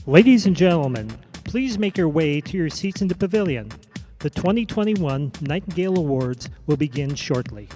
Ladies and gentlemen, please make your way to your seats in the pavilion. The 2021 Nightingale Awards will begin shortly.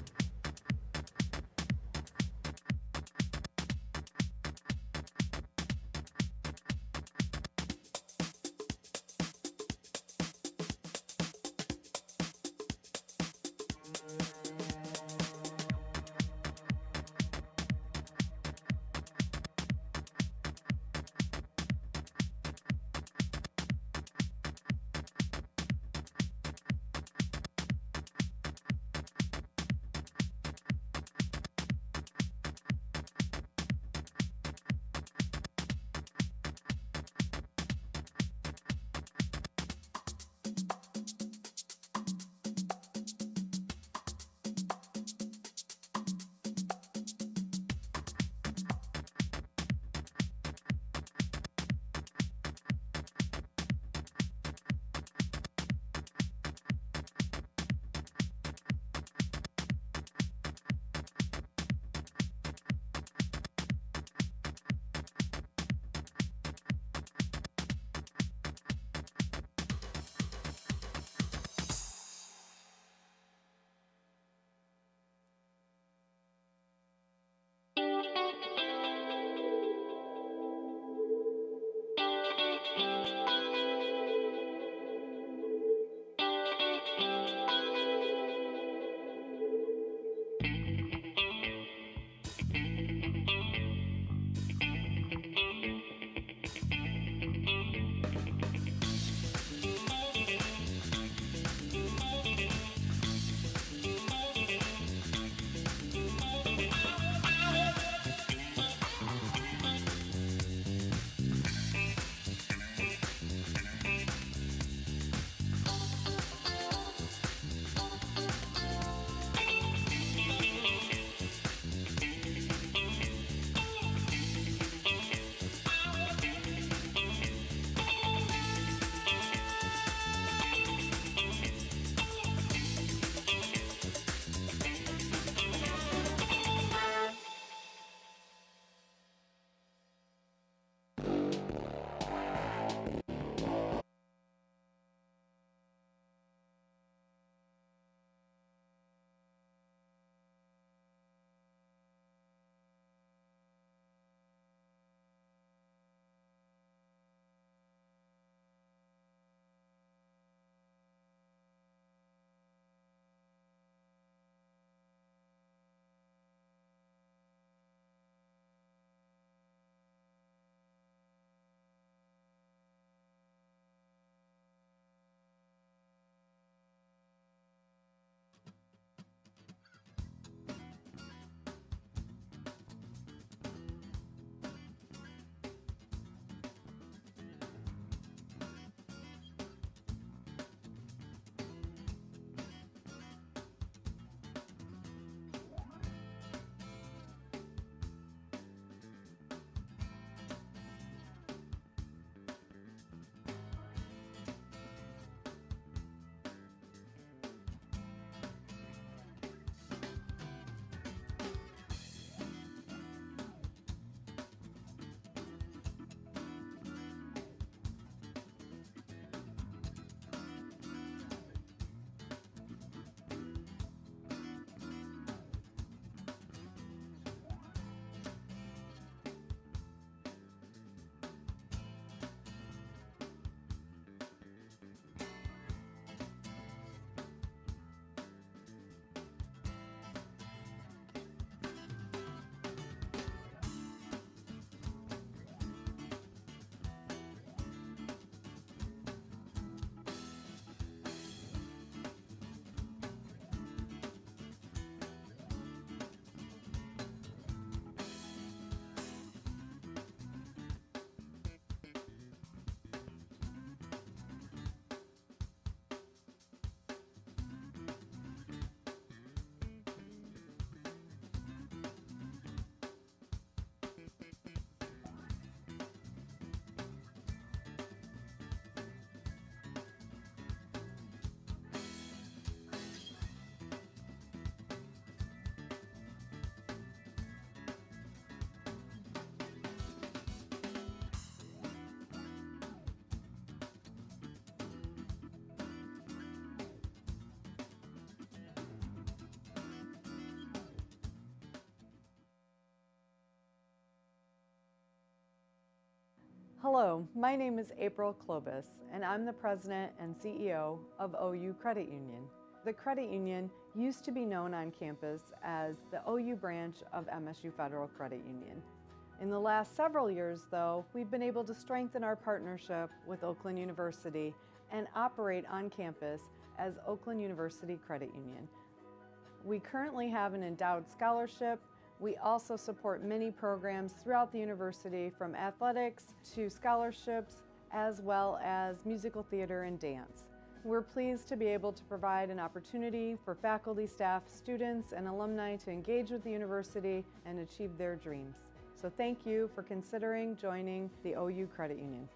Hello, my name is April Klobus, and I'm the President and CEO of OU Credit Union. The credit union used to be known on campus as the OU branch of MSU Federal Credit Union. In the last several years, though, we've been able to strengthen our partnership with Oakland University and operate on campus as Oakland University Credit Union. We currently have an endowed scholarship. We also support many programs throughout the university, from athletics to scholarships, as well as musical theater and dance. We're pleased to be able to provide an opportunity for faculty, staff, students, and alumni to engage with the university and achieve their dreams. So thank you for considering joining the OU Credit Union.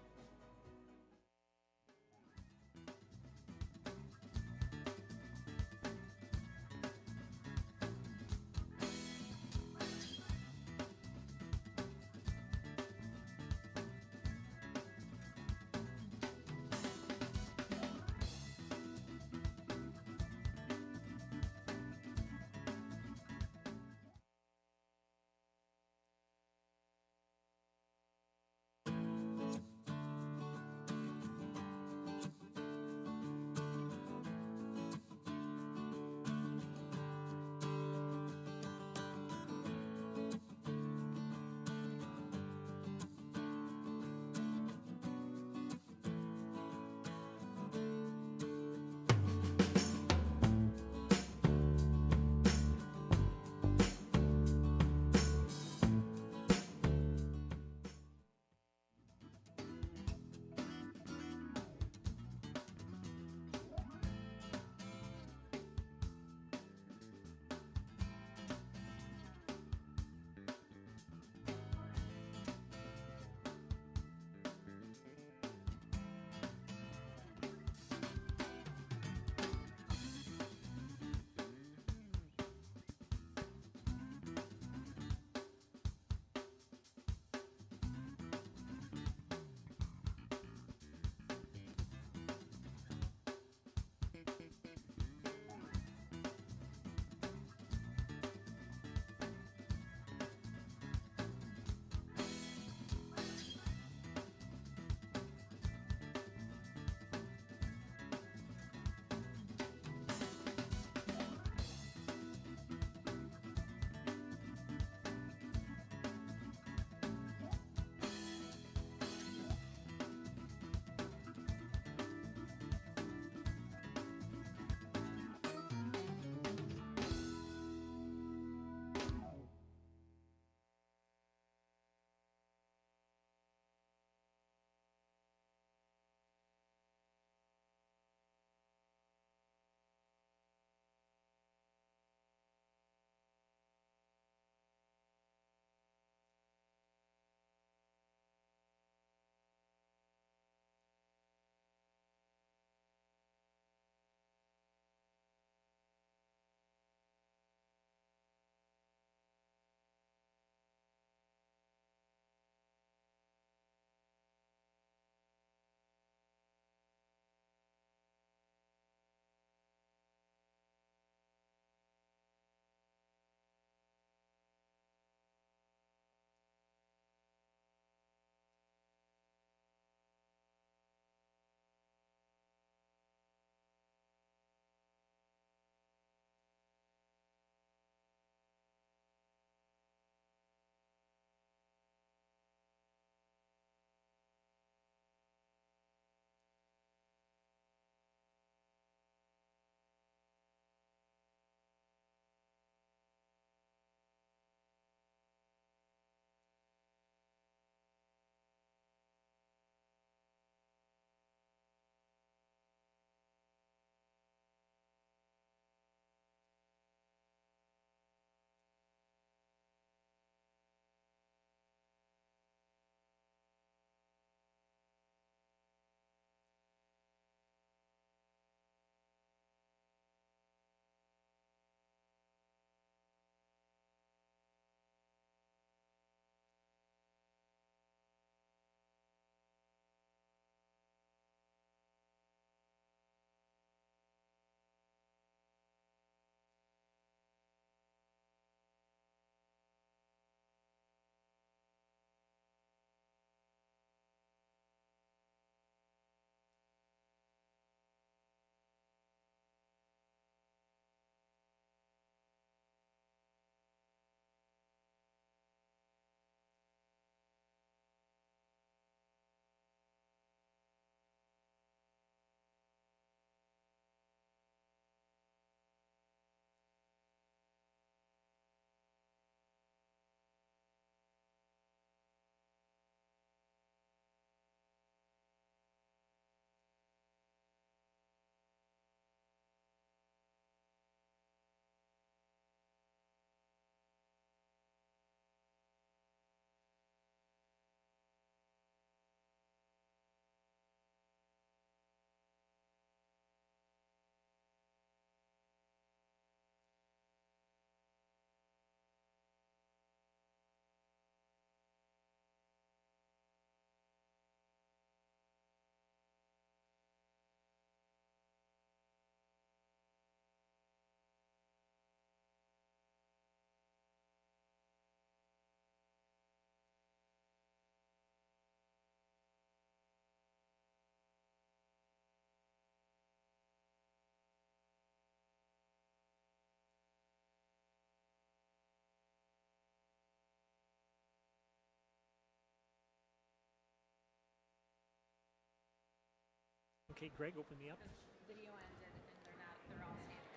Okay, Greg, open me up. Video ended and they're all standing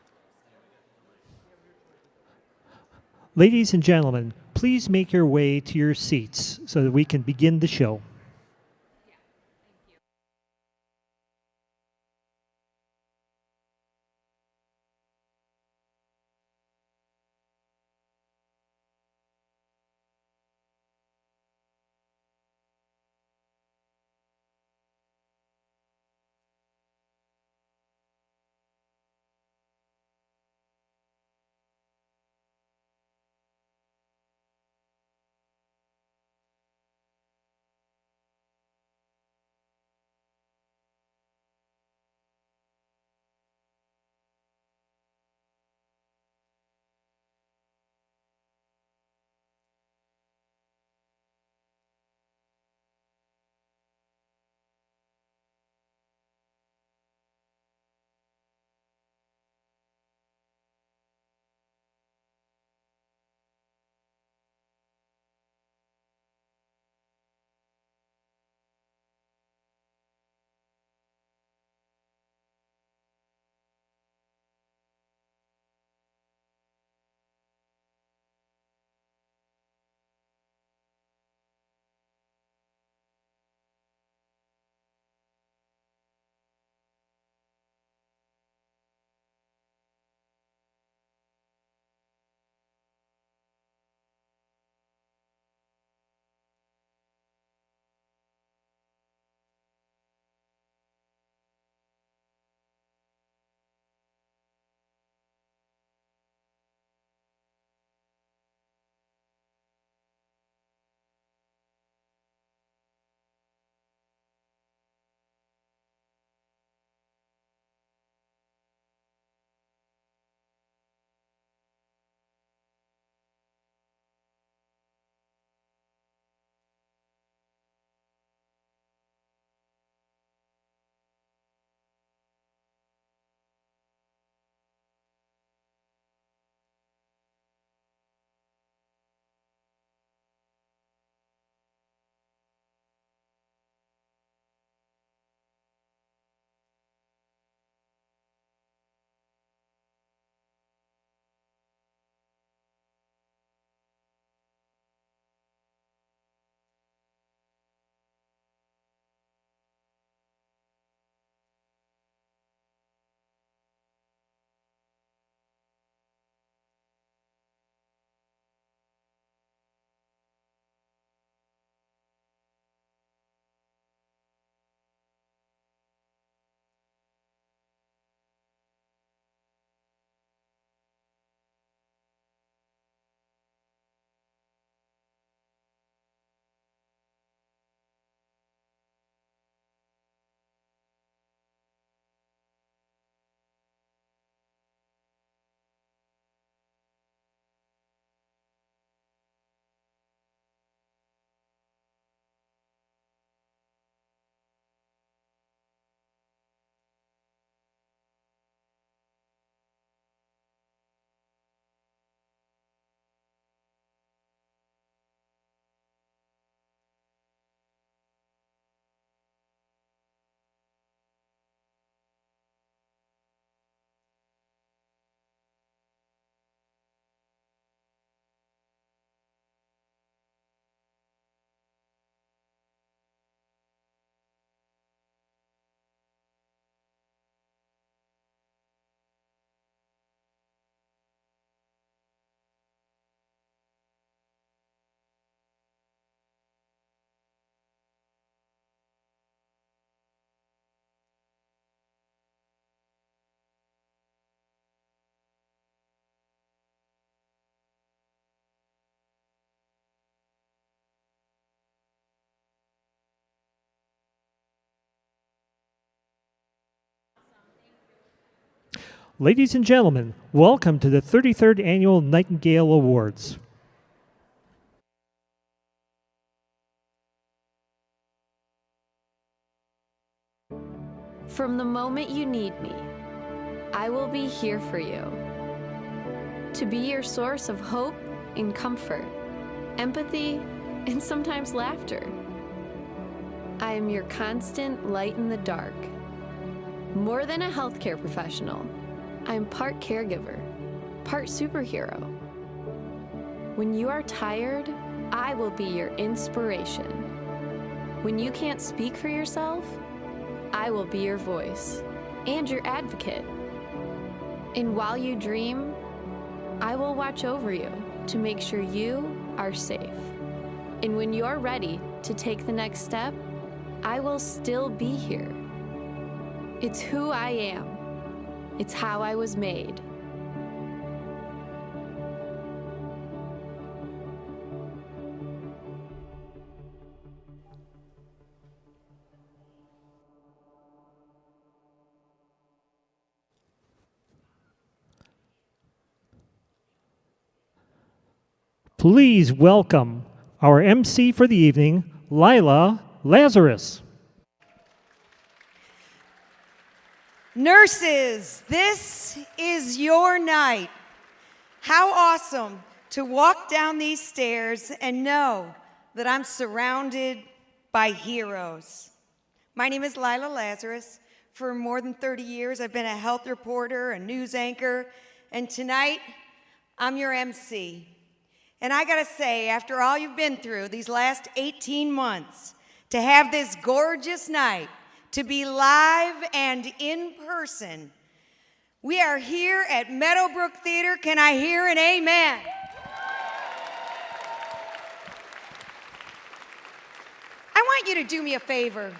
up. Ladies and gentlemen, please make your way to your seats so that we can begin the show. Yeah, thank you. Ladies and gentlemen, welcome to the 33rd Annual Nightingale Awards. From the moment you need me, I will be here for you. To be your source of hope and comfort, empathy, and sometimes laughter. I am your constant light in the dark, More than a healthcare professional, I'm part caregiver, part superhero. When you are tired, I will be your inspiration. When you can't speak for yourself, I will be your voice and your advocate. And while you dream, I will watch over you to make sure you are safe. And when you're ready to take the next step, I will still be here. It's who I am. It's how I was made. Please welcome our MC for the evening, Lila Lazarus. Nurses, this is your night. How awesome to walk down these stairs and know that I'm surrounded by heroes. My name is Lila Lazarus. For more than 30 years, I've been a health reporter, a news anchor, and tonight, I'm your MC. And I gotta say, after all you've been through these last 18 months, to have this gorgeous night, to be live and in person, we are here at Meadow Brook Theater. Can I hear an amen? I want you to do me a favor.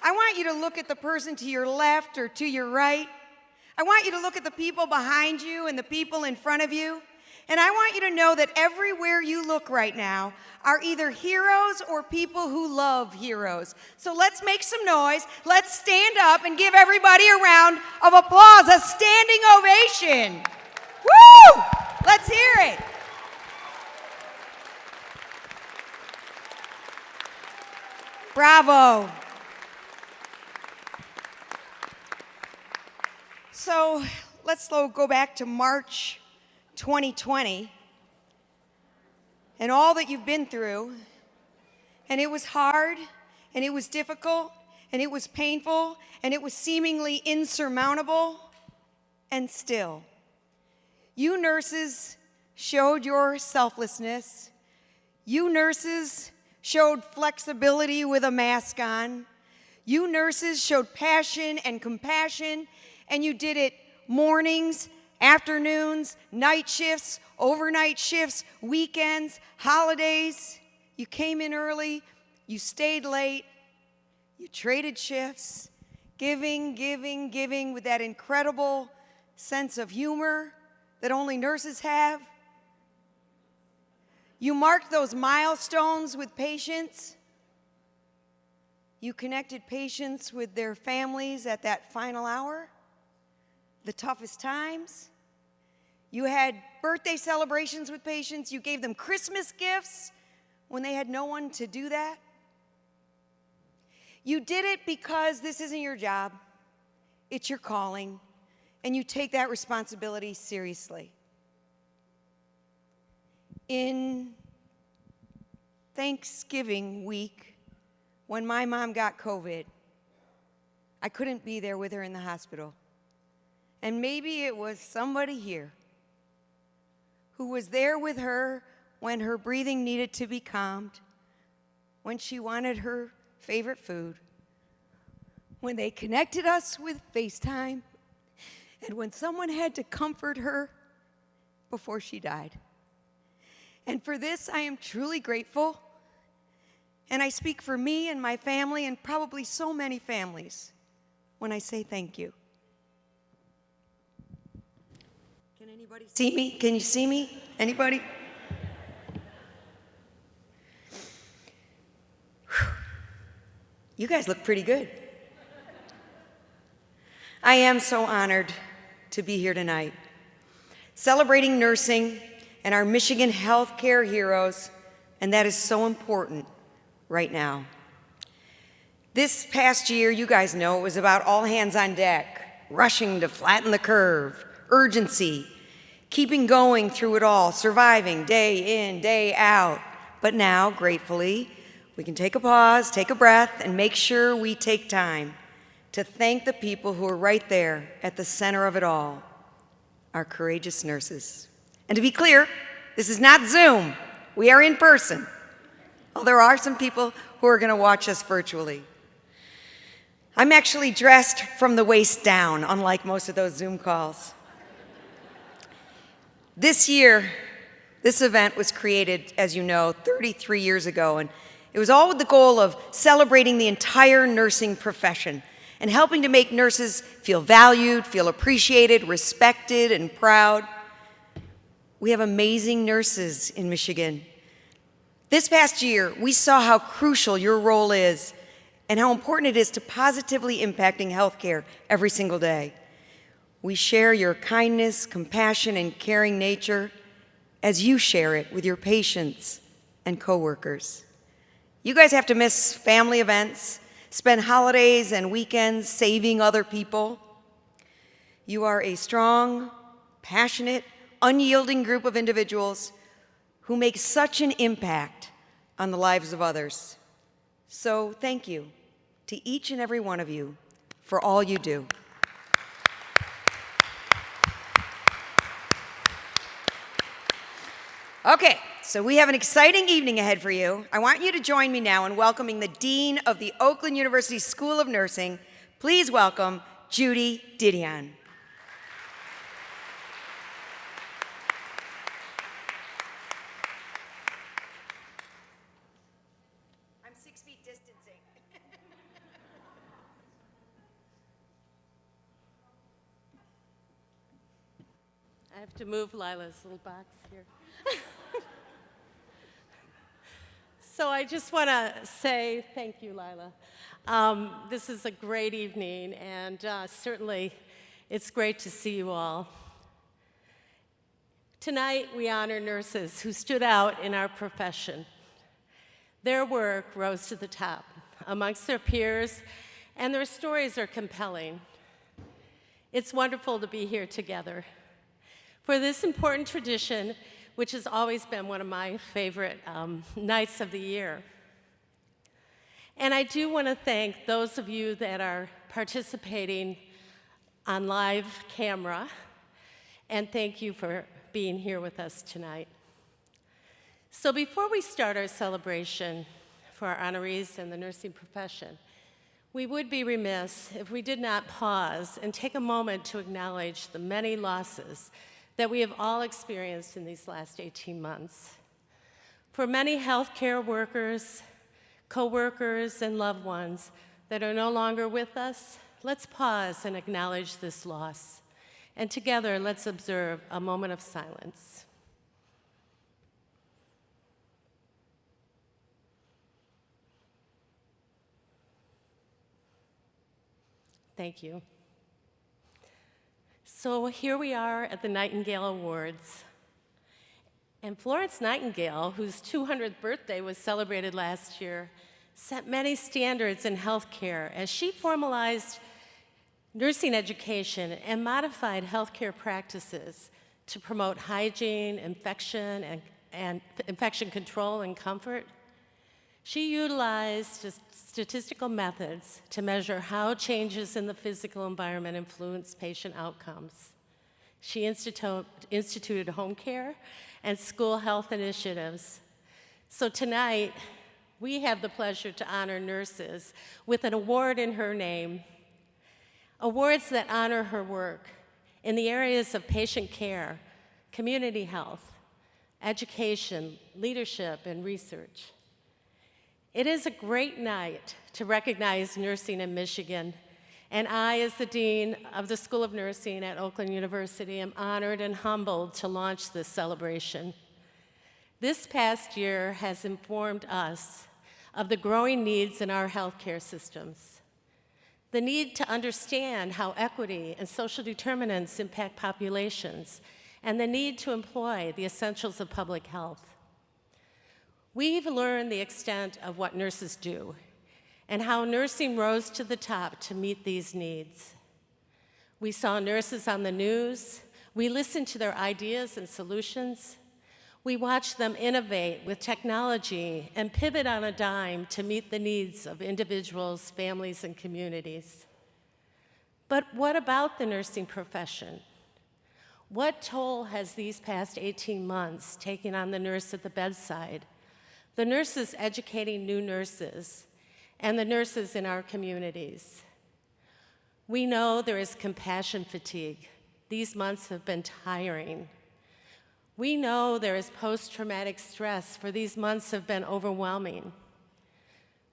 I want you to look at the person to your left or to your right. I want you to look at the people behind you and the people in front of you. And I want you to know that everywhere you look right now are either heroes or people who love heroes. So let's make some noise. Let's stand up and give everybody a round of applause, a standing ovation. Woo! Let's hear it. Bravo. So let's go back to March 2020 and all that you've been through. And it was hard, and it was difficult, and it was painful, and it was seemingly insurmountable. And still, you nurses showed your selflessness. You nurses showed flexibility with a mask on. You nurses showed passion and compassion, and you did it mornings, afternoons, night shifts, overnight shifts, weekends, holidays. You came in early, you stayed late, you traded shifts, giving with that incredible sense of humor that only nurses have. You marked those milestones with patients. You connected patients with their families at that final hour, the toughest times. You had birthday celebrations with patients. You gave them Christmas gifts when they had no one to do that. You did it because this isn't your job, it's your calling, and you take that responsibility seriously. In Thanksgiving week, when my mom got COVID, I couldn't be there with her in the hospital. And maybe it was somebody here who was there with her when her breathing needed to be calmed, when she wanted her favorite food, when they connected us with FaceTime, and when someone had to comfort her before she died. And for this, I am truly grateful. And I speak for me and my family and probably so many families when I say thank you. Can anybody see me? Can you see me? Anybody? Whew. You guys look pretty good. I am so honored to be here tonight, celebrating nursing and our Michigan healthcare heroes, and that is so important right now. This past year, you guys know, it was about all hands on deck, rushing to flatten the curve, urgency, keeping going through it all, surviving day in, day out. But now, gratefully, we can take a pause, take a breath, and make sure we take time to thank the people who are right there at the center of it all, our courageous nurses. And to be clear, this is not Zoom. We are in person. Well, there are some people who are going to watch us virtually. I'm actually dressed from the waist down, unlike most of those Zoom calls. This year, this event was created, as you know, 33 years ago, and it was all with the goal of celebrating the entire nursing profession and helping to make nurses feel valued, feel appreciated, respected, and proud. We have amazing nurses in Michigan. This past year, we saw how crucial your role is and how important it is to positively impacting healthcare every single day. We share your kindness, compassion, and caring nature as you share it with your patients and coworkers. You guys have to miss family events, spend holidays and weekends saving other people. You are a strong, passionate, unyielding group of individuals who make such an impact on the lives of others. So thank you to each and every one of you for all you do. Okay, so we have an exciting evening ahead for you. I want you to join me now in welcoming the Dean of the Oakland University School of Nursing. Please welcome Judy Didion. I'm 6 feet distancing. I have to move Lila's little box here. So I just want to say thank you, Lila. This is a great evening, and certainly it's great to see you all. Tonight, we honor nurses who stood out in our profession. Their work rose to the top amongst their peers, and their stories are compelling. It's wonderful to be here together for this important tradition, which has always been one of my favorite nights of the year. And I do want to thank those of you that are participating on live camera, and thank you for being here with us tonight. So before we start our celebration for our honorees in the nursing profession, we would be remiss if we did not pause and take a moment to acknowledge the many losses that we have all experienced in these last 18 months. For many healthcare workers, co-workers, and loved ones that are no longer with us, let's pause and acknowledge this loss. And together, let's observe a moment of silence. Thank you. So here we are at the Nightingale Awards. And Florence Nightingale, whose 200th birthday was celebrated last year, set many standards in healthcare as she formalized nursing education and modified healthcare practices to promote hygiene, infection, and infection control and comfort. She utilized statistical methods to measure how changes in the physical environment influence patient outcomes. She instituted home care and school health initiatives. So tonight, we have the pleasure to honor nurses with an award in her name, awards that honor her work in the areas of patient care, community health, education, leadership, and research. It is a great night to recognize nursing in Michigan, and I, as the Dean of the School of Nursing at Oakland University, am honored and humbled to launch this celebration. This past year has informed us of the growing needs in our healthcare systems, the need to understand how equity and social determinants impact populations, and the need to employ the essentials of public health. We've learned the extent of what nurses do and how nursing rose to the top to meet these needs. We saw nurses on the news. We listened to their ideas and solutions. We watched them innovate with technology and pivot on a dime to meet the needs of individuals, families, and communities. But what about the nursing profession? What toll has these past 18 months taken on the nurse at the bedside, the nurses educating new nurses, and the nurses in our communities? We know there is compassion fatigue. These months have been tiring. We know there is post-traumatic stress, for these months have been overwhelming.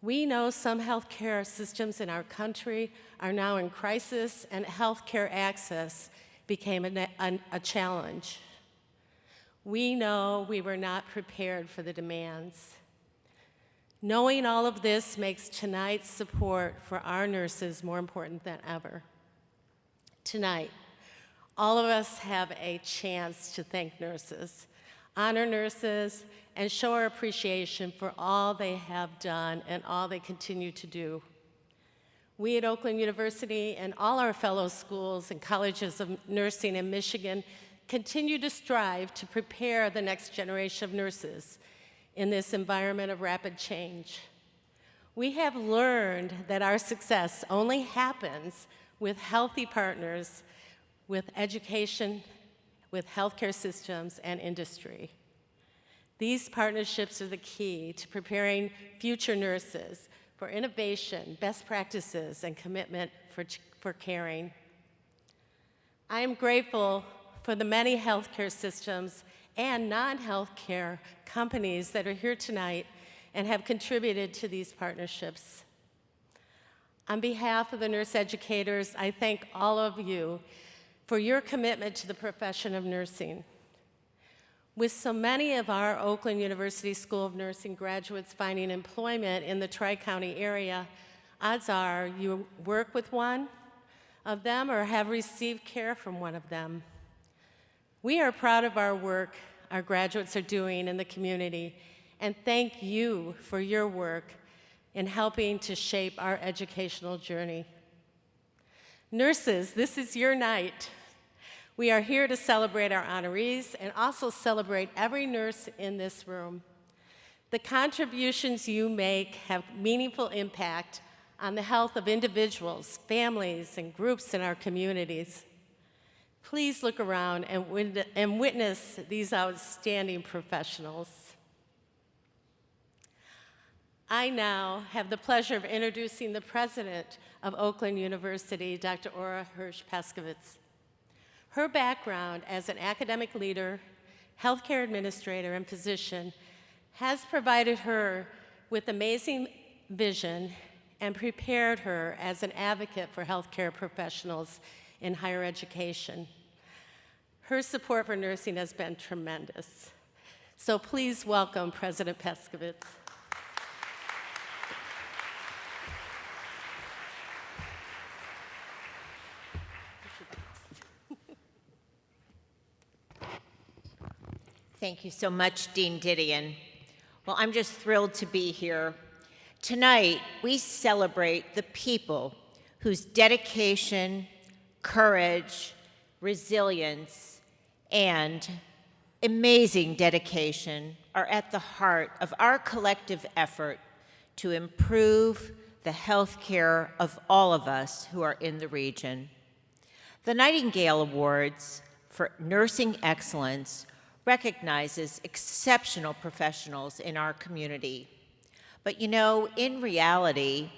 We know some healthcare systems in our country are now in crisis, and healthcare access became a challenge. We know we were not prepared for the demands. Knowing all of this makes tonight's support for our nurses more important than ever. Tonight, all of us have a chance to thank nurses, honor nurses, and show our appreciation for all they have done and all they continue to do. We at Oakland University and all our fellow schools and colleges of nursing in Michigan continue to strive to prepare the next generation of nurses in this environment of rapid change. We have learned that our success only happens with healthy partners, with education, with healthcare systems, and industry. These partnerships are the key to preparing future nurses for innovation, best practices, and commitment for caring. I am grateful for the many healthcare systems and non-healthcare companies that are here tonight and have contributed to these partnerships. On behalf of the nurse educators, I thank all of you for your commitment to the profession of nursing. With so many of our Oakland University School of Nursing graduates finding employment in the Tri-County area, odds are you work with one of them or have received care from one of them. We are proud of our work our graduates are doing in the community, and thank you for your work in helping to shape our educational journey. Nurses, this is your night. We are here to celebrate our honorees and also celebrate every nurse in this room. The contributions you make have meaningful impact on the health of individuals, families, and groups in our communities. Please look around and witness these outstanding professionals. I now have the pleasure of introducing the president of Oakland University, Dr. Ora Hirsch-Peskovitz. Her background as an academic leader, healthcare administrator, and physician has provided her with amazing vision and prepared her as an advocate for healthcare professionals in higher education. Her support for nursing has been tremendous. So please welcome President Peskovitz. Thank you so much, Dean Didion. Well, I'm just thrilled to be here. Tonight, we celebrate the people whose dedication, courage, resilience, and amazing dedication are at the heart of our collective effort to improve the health care of all of us who are in the region. The Nightingale Awards for Nursing Excellence recognizes exceptional professionals in our community. But you know, in reality,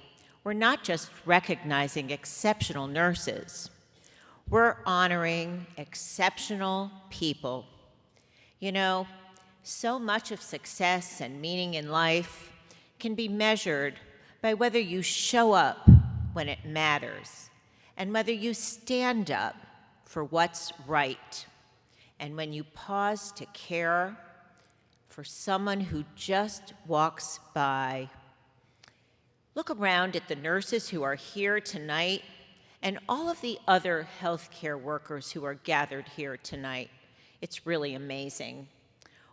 we're not just recognizing exceptional nurses. We're honoring exceptional people. You know, so much of success and meaning in life can be measured by whether you show up when it matters and whether you stand up for what's right. And when you pause to care for someone who just walks by. Look around at the nurses who are here tonight and all of the other healthcare workers who are gathered here tonight. It's really amazing.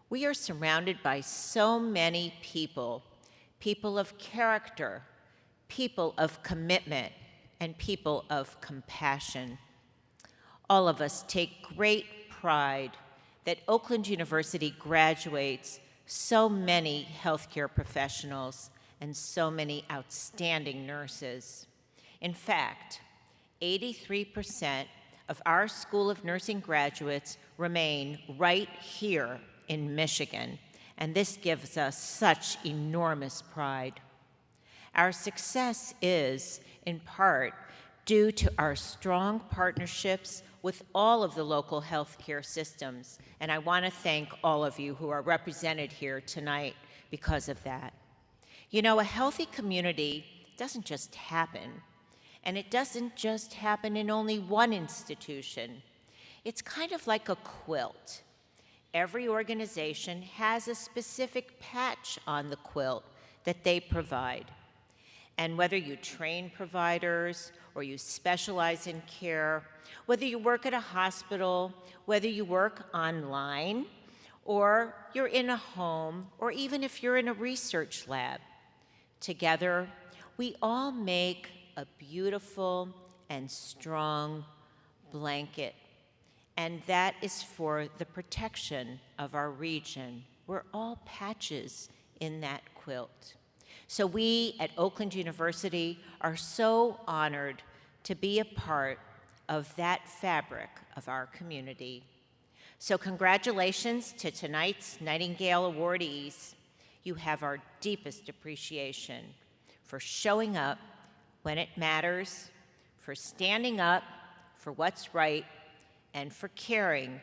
We are surrounded by so many people, people of character, people of commitment, and people of compassion. All of us take great pride that Oakland University graduates so many healthcare professionals and so many outstanding nurses. In fact, 83% of our School of Nursing graduates remain right here in Michigan, and this gives us such enormous pride. Our success is, in part, due to our strong partnerships with all of the local healthcare systems, and I want to thank all of you who are represented here tonight because of that. You know, a healthy community doesn't just happen, and it doesn't just happen in only one institution. It's kind of like a quilt. Every organization has a specific patch on the quilt that they provide. And whether you train providers or you specialize in care, whether you work at a hospital, whether you work online, or you're in a home, or even if you're in a research lab, together, we all make a beautiful and strong blanket. And that is for the protection of our region. We're all patches in that quilt. So we at Oakland University are so honored to be a part of that fabric of our community. So congratulations to tonight's Nightingale awardees. You have our deepest appreciation for showing up when it matters, for standing up for what's right, and for caring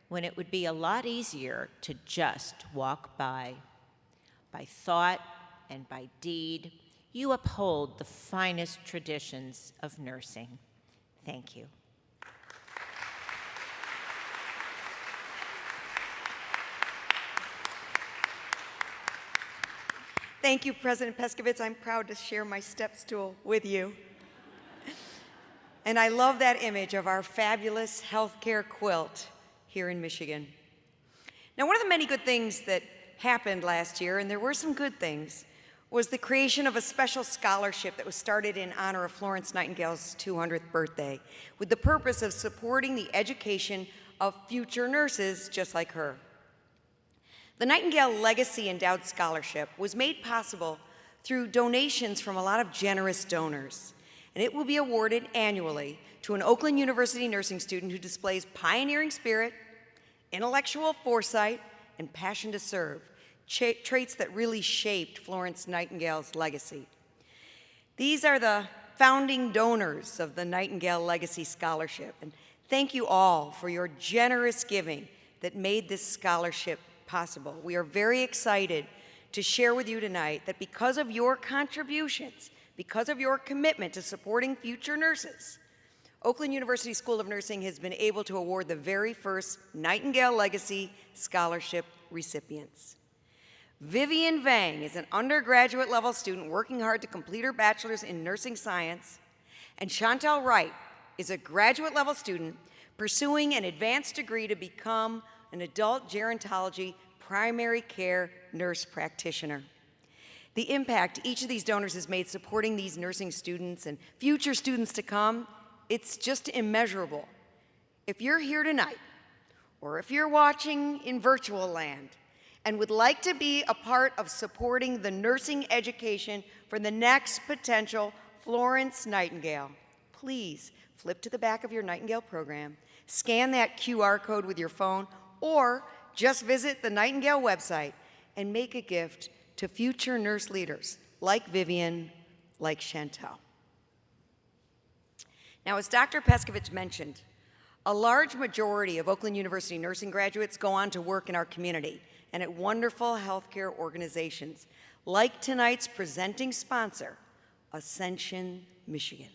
when it would be a lot easier to just walk by. By thought and by deed, you uphold the finest traditions of nursing. Thank you. Thank you, President Peskovitz. I'm proud to share my step stool with you. And I love that image of our fabulous healthcare quilt here in Michigan. Now, one of the many good things that happened last year, and there were some good things, was the creation of a special scholarship that was started in honor of Florence Nightingale's 200th birthday, with the purpose of supporting the education of future nurses just like her. The Nightingale Legacy Endowed Scholarship was made possible through donations from a lot of generous donors, and it will be awarded annually to an Oakland University nursing student who displays pioneering spirit, intellectual foresight, and passion to serve, traits that really shaped Florence Nightingale's legacy. These are the founding donors of the Nightingale Legacy Scholarship, and thank you all for your generous giving that made this scholarship possible. We are very excited to share with you tonight that because of your contributions, because of your commitment to supporting future nurses, Oakland University School of Nursing has been able to award the very first Nightingale Legacy Scholarship recipients. Vivian Vang is an undergraduate level student working hard to complete her bachelor's in nursing science, and Chantel Wright is a graduate level student pursuing an advanced degree to become an adult gerontology primary care nurse practitioner. The impact each of these donors has made supporting these nursing students and future students to come, it's just immeasurable. If you're here tonight, or if you're watching in virtual land, and would like to be a part of supporting the nursing education for the next potential Florence Nightingale, please flip to the back of your Nightingale program, scan that QR code with your phone, or just visit the Nightingale website and make a gift to future nurse leaders like Vivian, like Chantel. Now, as Dr. Peskovitz mentioned, a large majority of Oakland University nursing graduates go on to work in our community and at wonderful healthcare organizations, like tonight's presenting sponsor, Ascension, Michigan.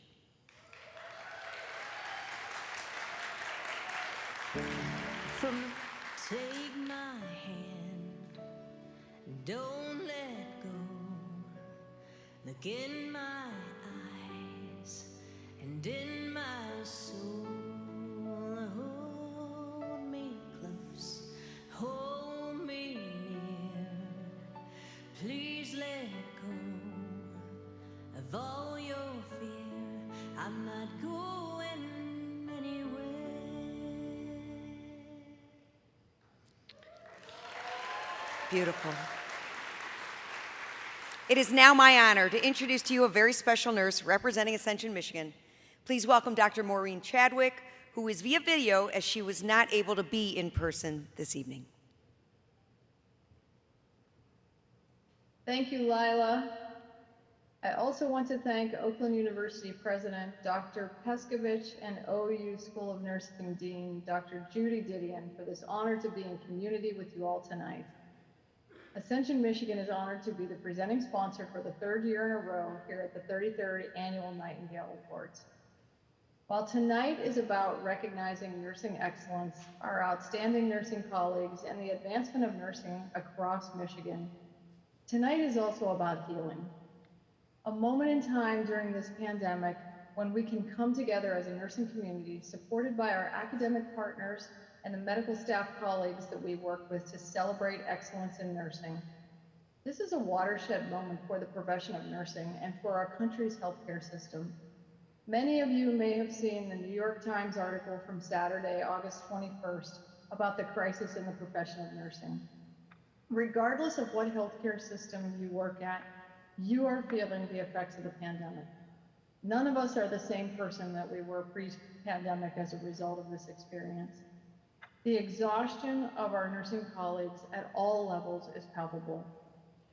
Take my hand, don't let go. Look in my eyes and in my soul. Hold me close, hold me near. Please let go of all your fear. I'm not going anywhere. Beautiful. It is now my honor to introduce to you a very special nurse representing Ascension, Michigan. Please welcome Dr. Maureen Chadwick, who is via video as she was not able to be in person this evening. Thank you, Lila. I also want to thank Oakland University President Dr. Peskovich and OU School of Nursing Dean Dr. Judy Didion for this honor to be in community with you all tonight. Ascension, Michigan is honored to be the presenting sponsor for the third year in a row here at the 33rd Annual Nightingale Awards. While tonight is about recognizing nursing excellence, our outstanding nursing colleagues, and the advancement of nursing across Michigan, tonight is also about healing. A moment in time during this pandemic when we can come together as a nursing community, supported by our academic partners and the medical staff colleagues that we work with to celebrate excellence in nursing. This is a watershed moment for the profession of nursing and for our country's healthcare system. Many of you may have seen the New York Times article from Saturday, August 21st, about the crisis in the profession of nursing. Regardless of what healthcare system you work at, you are feeling the effects of the pandemic. None of us are the same person that we were pre-pandemic as a result of this experience. The exhaustion of our nursing colleagues at all levels is palpable.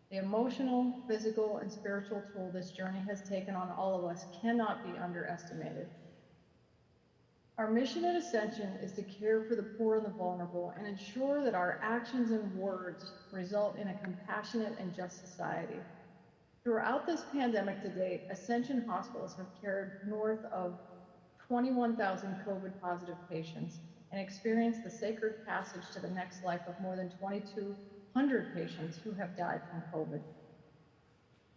The emotional, physical, and spiritual toll this journey has taken on all of us cannot be underestimated. Our mission at Ascension is to care for the poor and the vulnerable and ensure that our actions and words result in a compassionate and just society. Throughout this pandemic to date, Ascension hospitals have cared north of 21,000 COVID-positive patients and experienced the sacred passage to the next life of more than 2,200 patients who have died from COVID.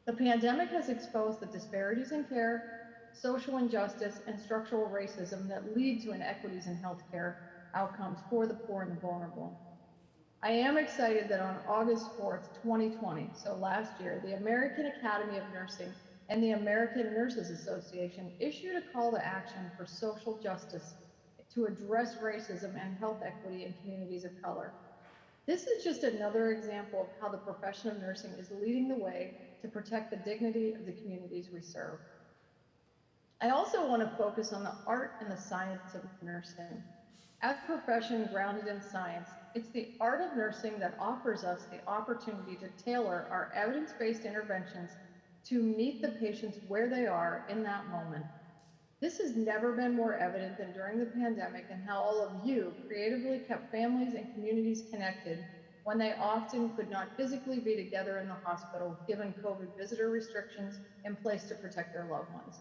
The pandemic has exposed the disparities in care, social injustice, and structural racism that lead to inequities in healthcare outcomes for the poor and the vulnerable. I am excited that on August 4th, 2020, so last year, the American Academy of Nursing and the American Nurses Association issued a call to action for social justice to address racism and health equity in communities of color. This is just another example of how the profession of nursing is leading the way to protect the dignity of the communities we serve. I also want to focus on the art and the science of nursing. As a profession grounded in science, it's the art of nursing that offers us the opportunity to tailor our evidence-based interventions to meet the patients where they are in that moment. This has never been more evident than during the pandemic and how all of you creatively kept families and communities connected when they often could not physically be together in the hospital given COVID visitor restrictions in place to protect their loved ones.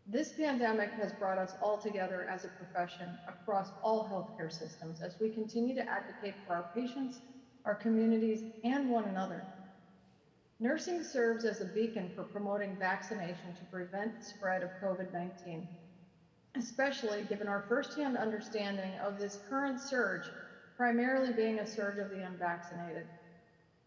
This pandemic has brought us all together as a profession across all healthcare systems as we continue to advocate for our patients, our communities, and one another. Nursing serves as a beacon for promoting vaccination to prevent the spread of COVID-19, especially given our firsthand understanding of this current surge, primarily being a surge of the unvaccinated.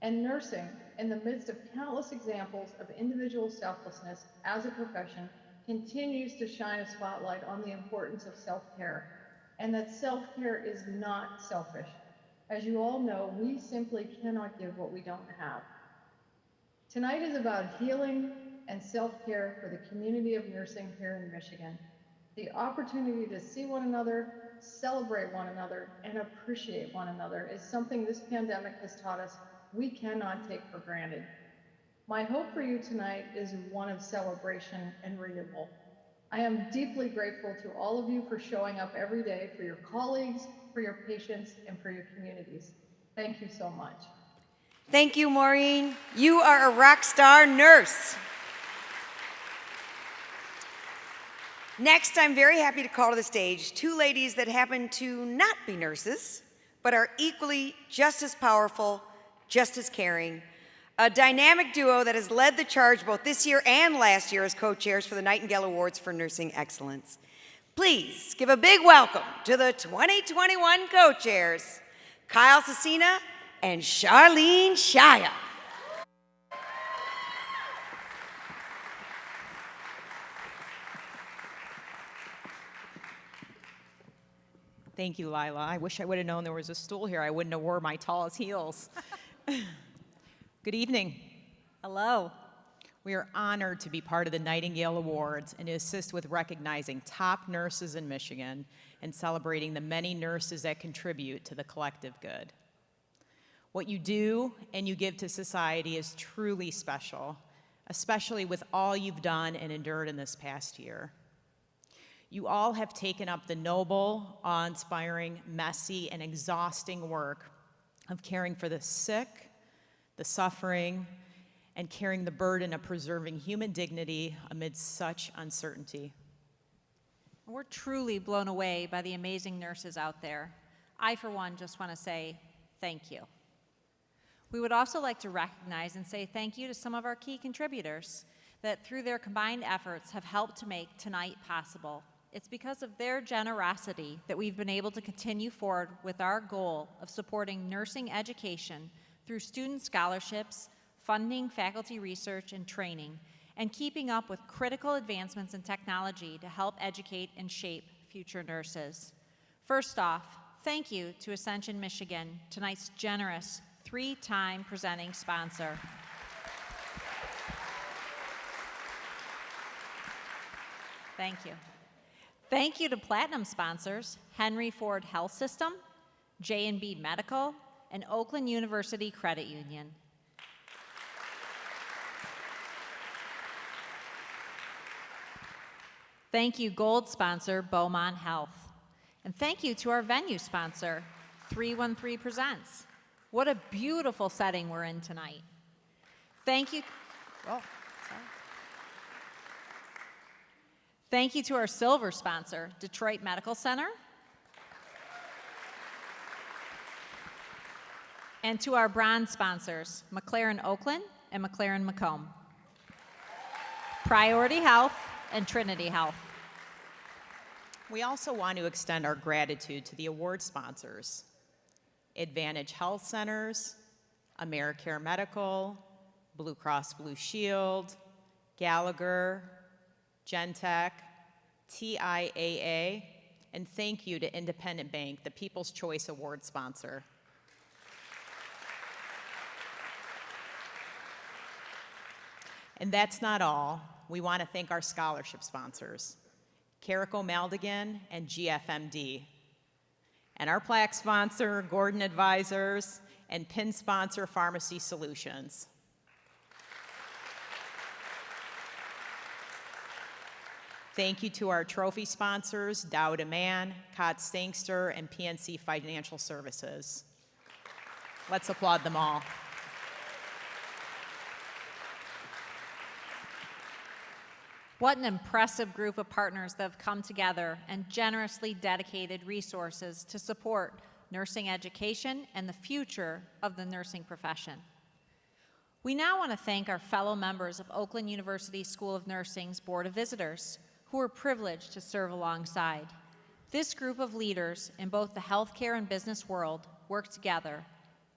And nursing, in the midst of countless examples of individual selflessness as a profession, continues to shine a spotlight on the importance of self-care, and that self-care is not selfish. As you all know, we simply cannot give what we don't have. Tonight is about healing and self-care for the community of nursing here in Michigan. The opportunity to see one another, celebrate one another, and appreciate one another is something this pandemic has taught us we cannot take for granted. My hope for you tonight is one of celebration and renewal. I am deeply grateful to all of you for showing up every day for your colleagues, for your patients, and for your communities. Thank you so much. Thank you, Maureen. You are a rock star nurse. Next, I'm very happy to call to the stage two ladies that happen to not be nurses, but are equally just as powerful, just as caring. A dynamic duo that has led the charge both this year and last year as co-chairs for the Nightingale Awards for Nursing Excellence. Please give a big welcome to the 2021 co-chairs, Kyle Cecina and Charlene Shaya. Thank you, Lila. I wish I would have known there was a stool here. I wouldn't have worn my tallest heels. Good evening. Hello. We are honored to be part of the Nightingale Awards and to assist with recognizing top nurses in Michigan and celebrating the many nurses that contribute to the collective good. What you do and you give to society is truly special, especially with all you've done and endured in this past year. You all have taken up the noble, awe-inspiring, messy, and exhausting work of caring for the sick, the suffering, and carrying the burden of preserving human dignity amid such uncertainty. We're truly blown away by the amazing nurses out there. I, for one, just want to say thank you. We would also like to recognize and say thank you to some of our key contributors that through their combined efforts have helped to make tonight possible. It's because of their generosity that we've been able to continue forward with our goal of supporting nursing education through student scholarships, funding faculty research and training, and keeping up with critical advancements in technology to help educate and shape future nurses. First off, thank you to Ascension Michigan, tonight's generous 3-time presenting sponsor. Thank you. Thank you to Platinum sponsors, Henry Ford Health System, J&B Medical, and Oakland University Credit Union. Thank you, Gold sponsor, Beaumont Health. And thank you to our venue sponsor, 313 Presents. What a beautiful setting we're in tonight. Thank you. Oh, sorry. Thank you to our silver sponsor, Detroit Medical Center. And to our bronze sponsors, McLaren Oakland and McLaren Macomb. Priority Health and Trinity Health. We also want to extend our gratitude to the award sponsors: Advantage Health Centers, AmeriCare Medical, Blue Cross Blue Shield, Gallagher, Gentech, TIAA, and thank you to Independent Bank, the People's Choice Award sponsor. And that's not all. We want to thank our scholarship sponsors, Carrico Maldigan and GFMD, and our plaque sponsor, Gordon Advisors, and pin sponsor, Pharmacy Solutions. Thank you to our trophy sponsors, Dow DeMann, Cott Stankster, and PNC Financial Services. Let's applaud them all. What an impressive group of partners that have come together and generously dedicated resources to support nursing education and the future of the nursing profession. We now want to thank our fellow members of Oakland University School of Nursing's Board of Visitors, who are privileged to serve alongside. This group of leaders in both the healthcare and business world work together,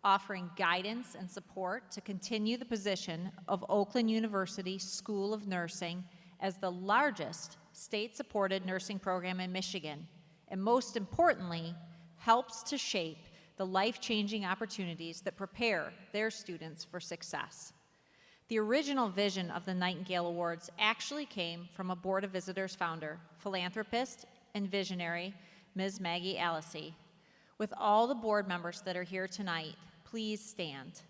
offering guidance and support to continue the position of Oakland University School of Nursing as the largest state-supported nursing program in Michigan, and most importantly, helps to shape the life-changing opportunities that prepare their students for success. The original vision of the Nightingale Awards actually came from a Board of Visitors founder, philanthropist, and visionary, Ms. Maggie Allisey. With all the board members that are here tonight, please stand.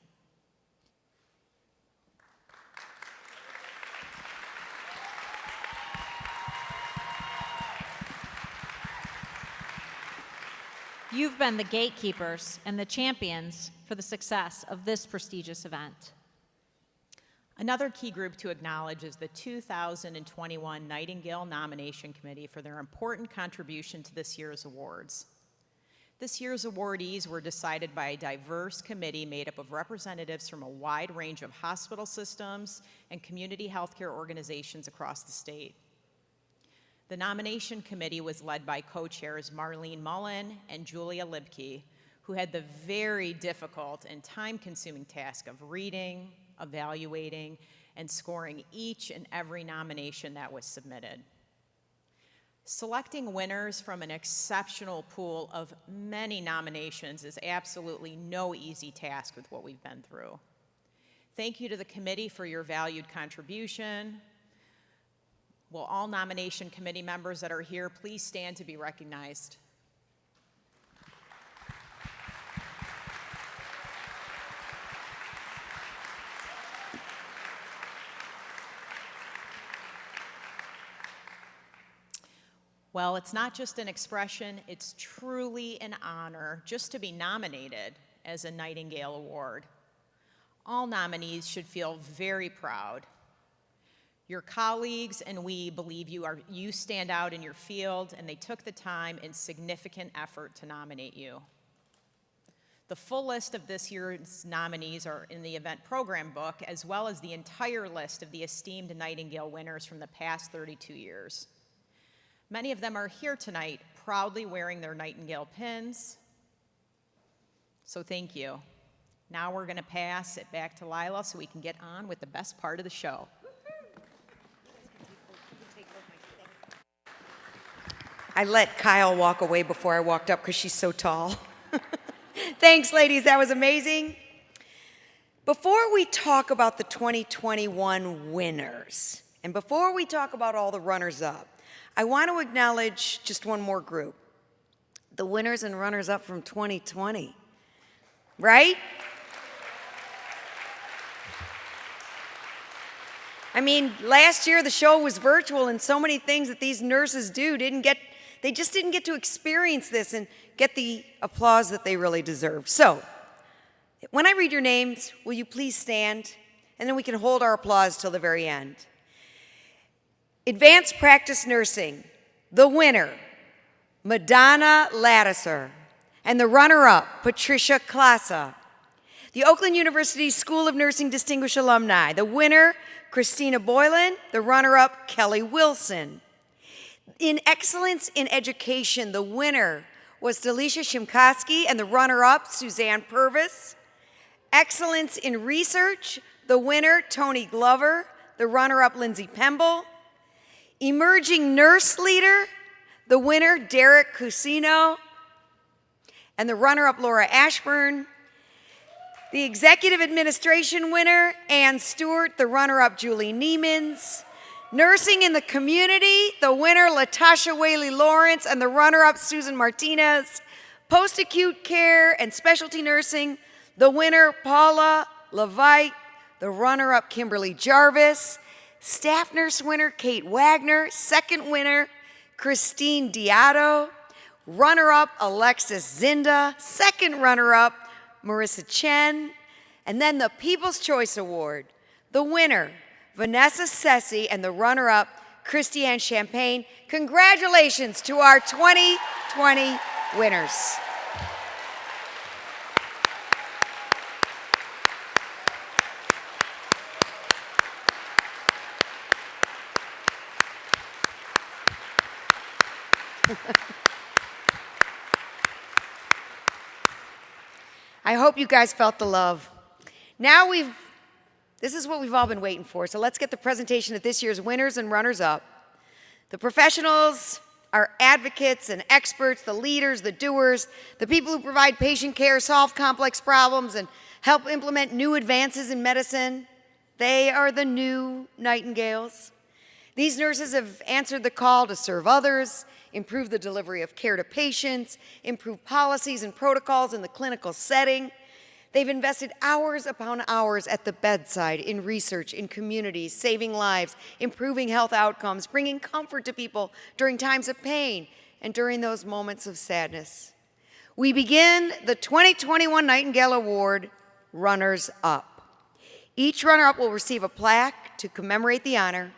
You've been the gatekeepers and the champions for the success of this prestigious event. Another key group to acknowledge is the 2021 Nightingale Nomination Committee for their important contribution to this year's awards. This year's awardees were decided by a diverse committee made up of representatives from a wide range of hospital systems and community healthcare organizations across the state. The nomination committee was led by co-chairs Marlene Mullen and Julia Libke, who had the very difficult and time-consuming task of reading, evaluating, and scoring each and every nomination that was submitted. Selecting winners from an exceptional pool of many nominations is absolutely no easy task with what we've been through. Thank you to the committee for your valued contribution. Will all nomination committee members that are here please stand to be recognized? Well, it's not just an expression, it's truly an honor just to be nominated as a Nightingale Award. All nominees should feel very proud. Your colleagues and we believe you stand out in your field, and they took the time and significant effort to nominate you. The full list of this year's nominees are in the event program book, as well as the entire list of the esteemed Nightingale winners from the past 32 years. Many of them are here tonight, proudly wearing their Nightingale pins. So thank you. Now we're going to pass it back to Lila so we can get on with the best part of the show. I let Kyle walk away before I walked up because she's so tall. Thanks, ladies. That was amazing. Before we talk about the 2021 winners, and before we talk about all the runners-up, I want to acknowledge just one more group, the winners and runners-up from 2020, right? I mean, last year the show was virtual, and so many things that these nurses do they just didn't get to experience this and get the applause that they really deserve. So, when I read your names, will you please stand? And then we can hold our applause till the very end. Advanced Practice Nursing, the winner, Madonna Lattiser, and the runner-up, Patricia Klasa. The Oakland University School of Nursing Distinguished Alumni, the winner, Christina Boylan, the runner-up, Kelly Wilson. In Excellence in Education, the winner was Delisha Shimkoski, and the runner-up, Suzanne Purvis. Excellence in Research, the winner, Tony Glover, the runner-up, Lindsay Pemble. Emerging Nurse Leader, the winner, Derek Cusino, and the runner-up, Laura Ashburn. The Executive Administration winner, Ann Stewart, the runner-up, Julie Niemans. Nursing in the Community, the winner, Latasha Whaley Lawrence, and the runner-up, Susan Martinez. Post-Acute Care and Specialty Nursing, the winner, Paula Levite, the runner-up, Kimberly Jarvis. Staff Nurse winner, Kate Wagner. Second winner, Christine Diato. Runner-up, Alexis Zinda. Second runner-up, Marissa Chen. And then the People's Choice Award, the winner, Vanessa Sessi, and the runner-up, Christiane Champagne. Congratulations to our 2020 winners. I hope you guys felt the love. Now this is what we've all been waiting for, so let's get the presentation of this year's winners and runners-up. The professionals, our advocates and experts, the leaders, the doers, the people who provide patient care, solve complex problems, and help implement new advances in medicine. They are the new Nightingales. These nurses have answered the call to serve others, improve the delivery of care to patients, improve policies and protocols in the clinical setting. They've invested hours upon hours at the bedside in research, in communities, saving lives, improving health outcomes, bringing comfort to people during times of pain and during those moments of sadness. We begin the 2021 Nightingale Award runners-up. Each runner-up will receive a plaque to commemorate the honor.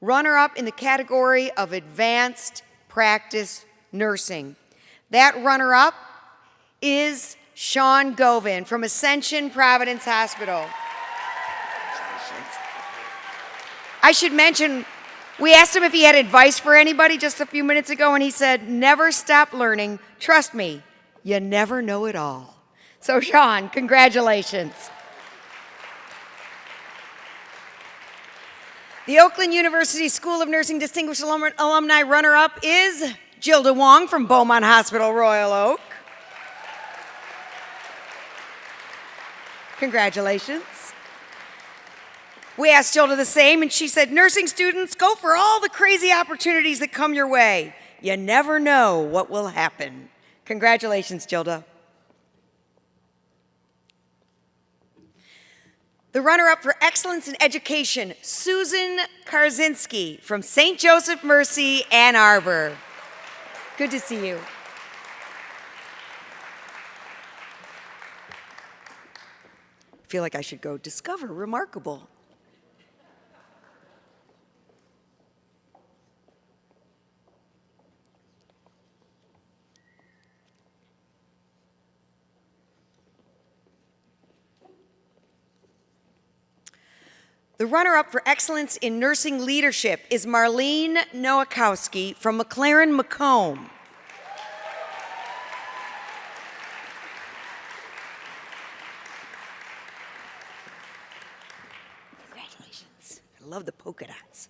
Runner-up in the category of Advanced Practice Nursing. That runner-up is Sean Govin from Ascension Providence Hospital. I should mention, we asked him if he had advice for anybody just a few minutes ago, and he said, never stop learning. Trust me, you never know it all. So Sean, congratulations. The Oakland University School of Nursing Distinguished Alumni runner-up is Gilda Wong from Beaumont Hospital, Royal Oak. Congratulations. We asked Gilda the same, and she said, nursing students, go for all the crazy opportunities that come your way. You never know what will happen. Congratulations, Gilda. The runner-up for excellence in education, Susan Karzinski from St. Joseph Mercy, Ann Arbor. Good to see you. I feel like I should go discover remarkable. The runner-up for excellence in nursing leadership is Marlene Nowakowski from McLaren Macomb. Congratulations. I love the polka dots.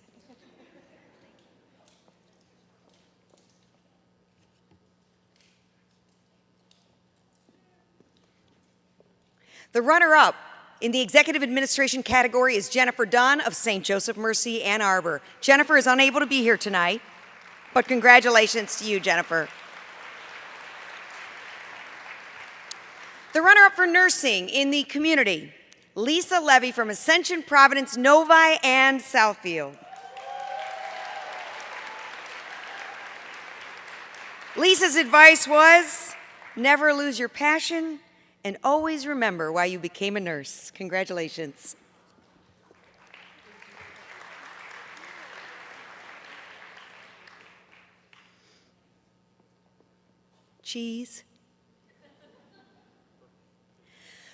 The runner-up in the executive administration category is Jennifer Dunn of St. Joseph Mercy, Ann Arbor. Jennifer is unable to be here tonight, but congratulations to you, Jennifer. The runner-up for nursing in the community, Lisa Levy from Ascension, Providence, Novi, and Southfield. Lisa's advice was, never lose your passion, and always remember why you became a nurse. Congratulations. Cheese.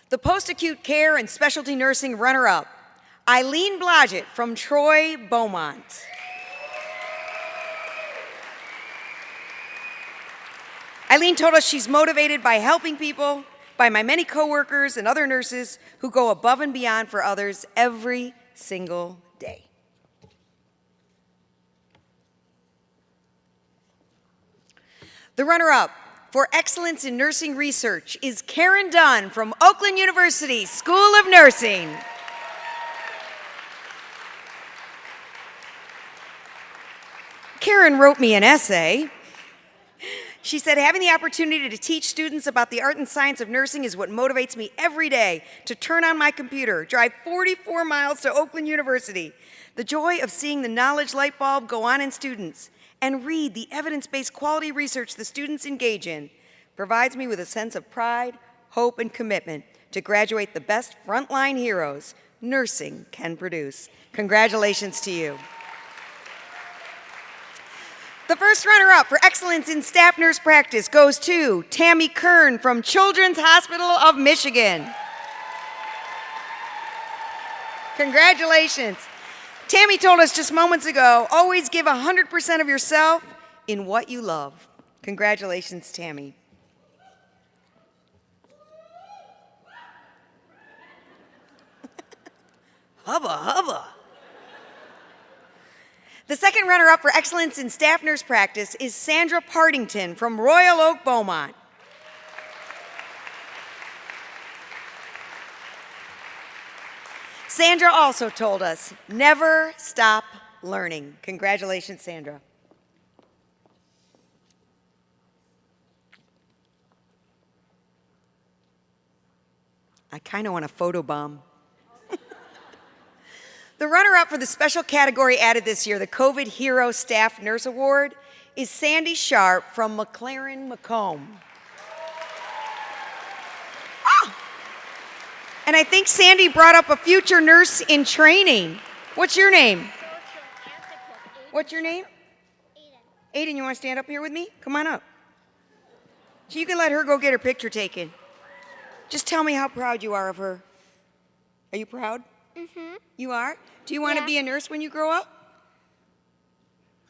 The post-acute care and specialty nursing runner-up, Eileen Blodgett from Troy, Beaumont. Eileen told us she's motivated by helping people, by my many coworkers and other nurses who go above and beyond for others every single day. The runner-up for excellence in nursing research is Karen Dunn from Oakland University School of Nursing. Karen wrote me an essay. She said, having the opportunity to teach students about the art and science of nursing is what motivates me every day to turn on my computer, drive 44 miles to Oakland University. The joy of seeing the knowledge light bulb go on in students and read the evidence-based quality research the students engage in provides me with a sense of pride, hope, and commitment to graduate the best frontline heroes nursing can produce. Congratulations to you. The first runner-up for excellence in staff nurse practice goes to Tammy Kern from Children's Hospital of Michigan. Congratulations. Tammy told us just moments ago, always give 100% of yourself in what you love. Congratulations, Tammy. Hubba, hubba. The second runner-up for excellence in staff nurse practice is Sandra Partington from Royal Oak, Beaumont. Sandra also told us, never stop learning. Congratulations, Sandra. I kind of want a photobomb. The runner-up for the special category added this year, the COVID Hero Staff Nurse Award, is Sandy Sharp from McLaren Macomb. Oh! And I think Sandy brought up a future nurse in training. What's your name? What's your name? Aiden. Aiden, you want to stand up here with me? Come on up. So you can let her go get her picture taken. Just tell me how proud you are of her. Are you proud? Mm-hmm. You are? Do you want to be a nurse when you grow up?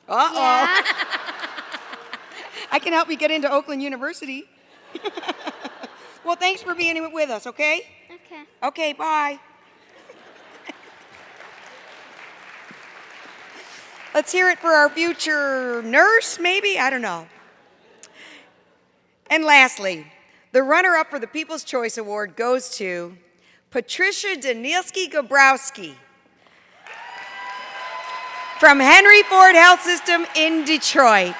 Uh-oh. Yeah. I can help you get into Oakland University. Well, thanks for being with us, okay? Okay. Okay, bye. Let's hear it for our future nurse, maybe? I don't know. And lastly, the runner-up for the People's Choice Award goes to Patricia Danielski-Gabrowski from Henry Ford Health System in Detroit,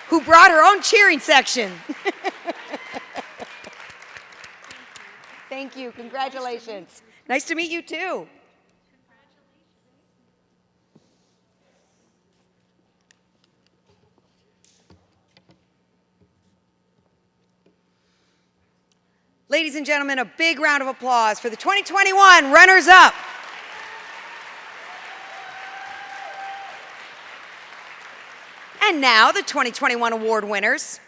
who brought her own cheering section. Thank you. Congratulations. Nice to meet you, too. Ladies and gentlemen, a big round of applause for the 2021 runners-up. And now, the 2021 award winners.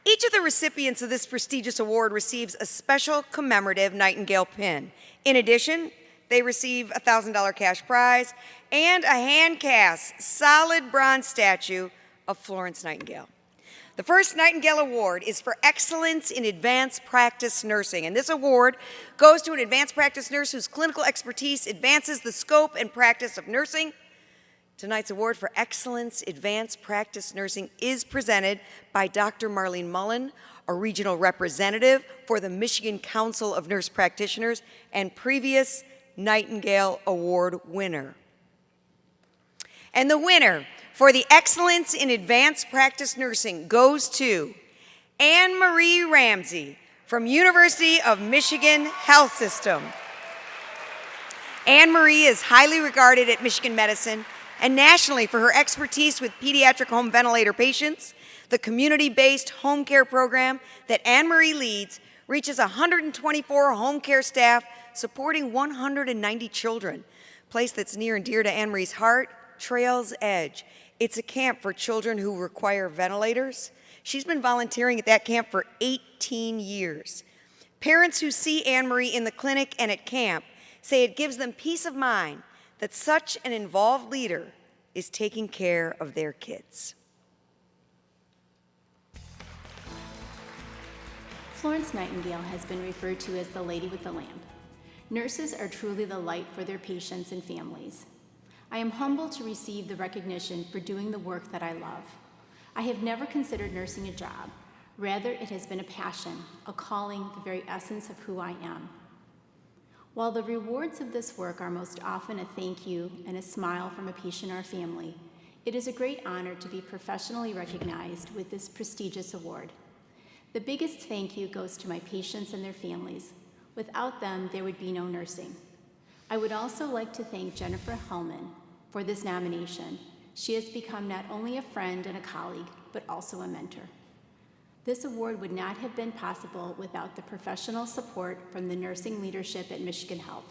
Each of the recipients of this prestigious award receives a special commemorative Nightingale pin. In addition, they receive a $1,000 cash prize and a hand-cast solid bronze statue of Florence Nightingale. The first Nightingale Award is for excellence in advanced practice nursing, and this award goes to an advanced practice nurse whose clinical expertise advances the scope and practice of nursing. Tonight's award for excellence advanced practice nursing is presented by Dr. Marlene Mullen, a regional representative for the Michigan Council of Nurse Practitioners and previous Nightingale Award winner. And the winner for the excellence in advanced practice nursing goes to Anne Marie Ramsey from University of Michigan Health System. Anne Marie is highly regarded at Michigan Medicine and nationally for her expertise with pediatric home ventilator patients. The community-based home care program that Anne Marie leads reaches 124 home care staff supporting 190 children. A place that's near and dear to Anne Marie's heart, Trails Edge. It's a camp for children who require ventilators. She's been volunteering at that camp for 18 years. Parents who see Anne Marie in the clinic and at camp say it gives them peace of mind that such an involved leader is taking care of their kids. Florence Nightingale has been referred to as the Lady with the Lamp. Nurses are truly the light for their patients and families. I am humbled to receive the recognition for doing the work that I love. I have never considered nursing a job. Rather, it has been a passion, a calling, the very essence of who I am. While the rewards of this work are most often a thank you and a smile from a patient or family, it is a great honor to be professionally recognized with this prestigious award. The biggest thank you goes to my patients and their families. Without them, there would be no nursing. I would also like to thank Jennifer Hellman for this nomination. She has become not only a friend and a colleague, but also a mentor. This award would not have been possible without the professional support from the nursing leadership at Michigan Health,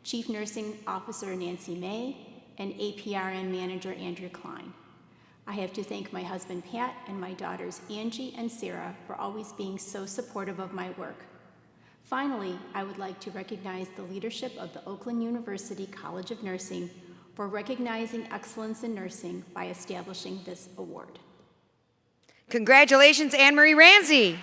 Chief Nursing Officer Nancy May, and APRN Manager Andrew Klein. I have to thank my husband Pat and my daughters Angie and Sarah for always being so supportive of my work. Finally, I would like to recognize the leadership of the Oakland University College of Nursing for recognizing excellence in nursing by establishing this award. Congratulations, Anne Marie Ramsey.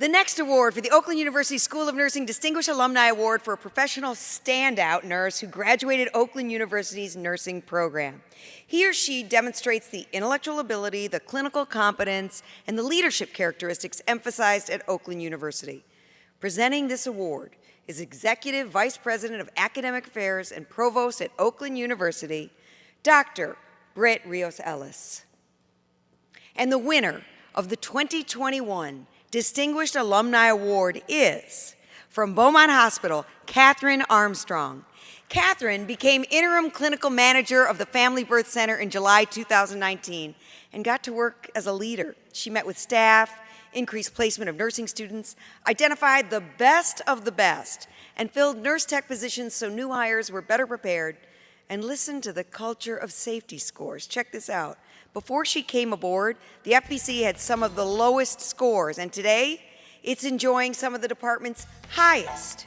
The next award for the Oakland University School of Nursing Distinguished Alumni Award for a professional standout nurse who graduated Oakland University's nursing program. He or she demonstrates the intellectual ability, the clinical competence, and the leadership characteristics emphasized at Oakland University. Presenting this award is Executive Vice President of Academic Affairs and Provost at Oakland University, Dr. Britt Rios-Ellis. And the winner of the 2021 Distinguished Alumni Award is, from Beaumont Hospital, Catherine Armstrong. Catherine became interim clinical manager of the Family Birth Center in July 2019 and got to work as a leader. She met with staff, increased placement of nursing students, identified the best of the best, and filled nurse tech positions so new hires were better prepared, and listened to the culture of safety scores. Check this out. Before she came aboard, the FBC had some of the lowest scores, and today it's enjoying some of the department's highest.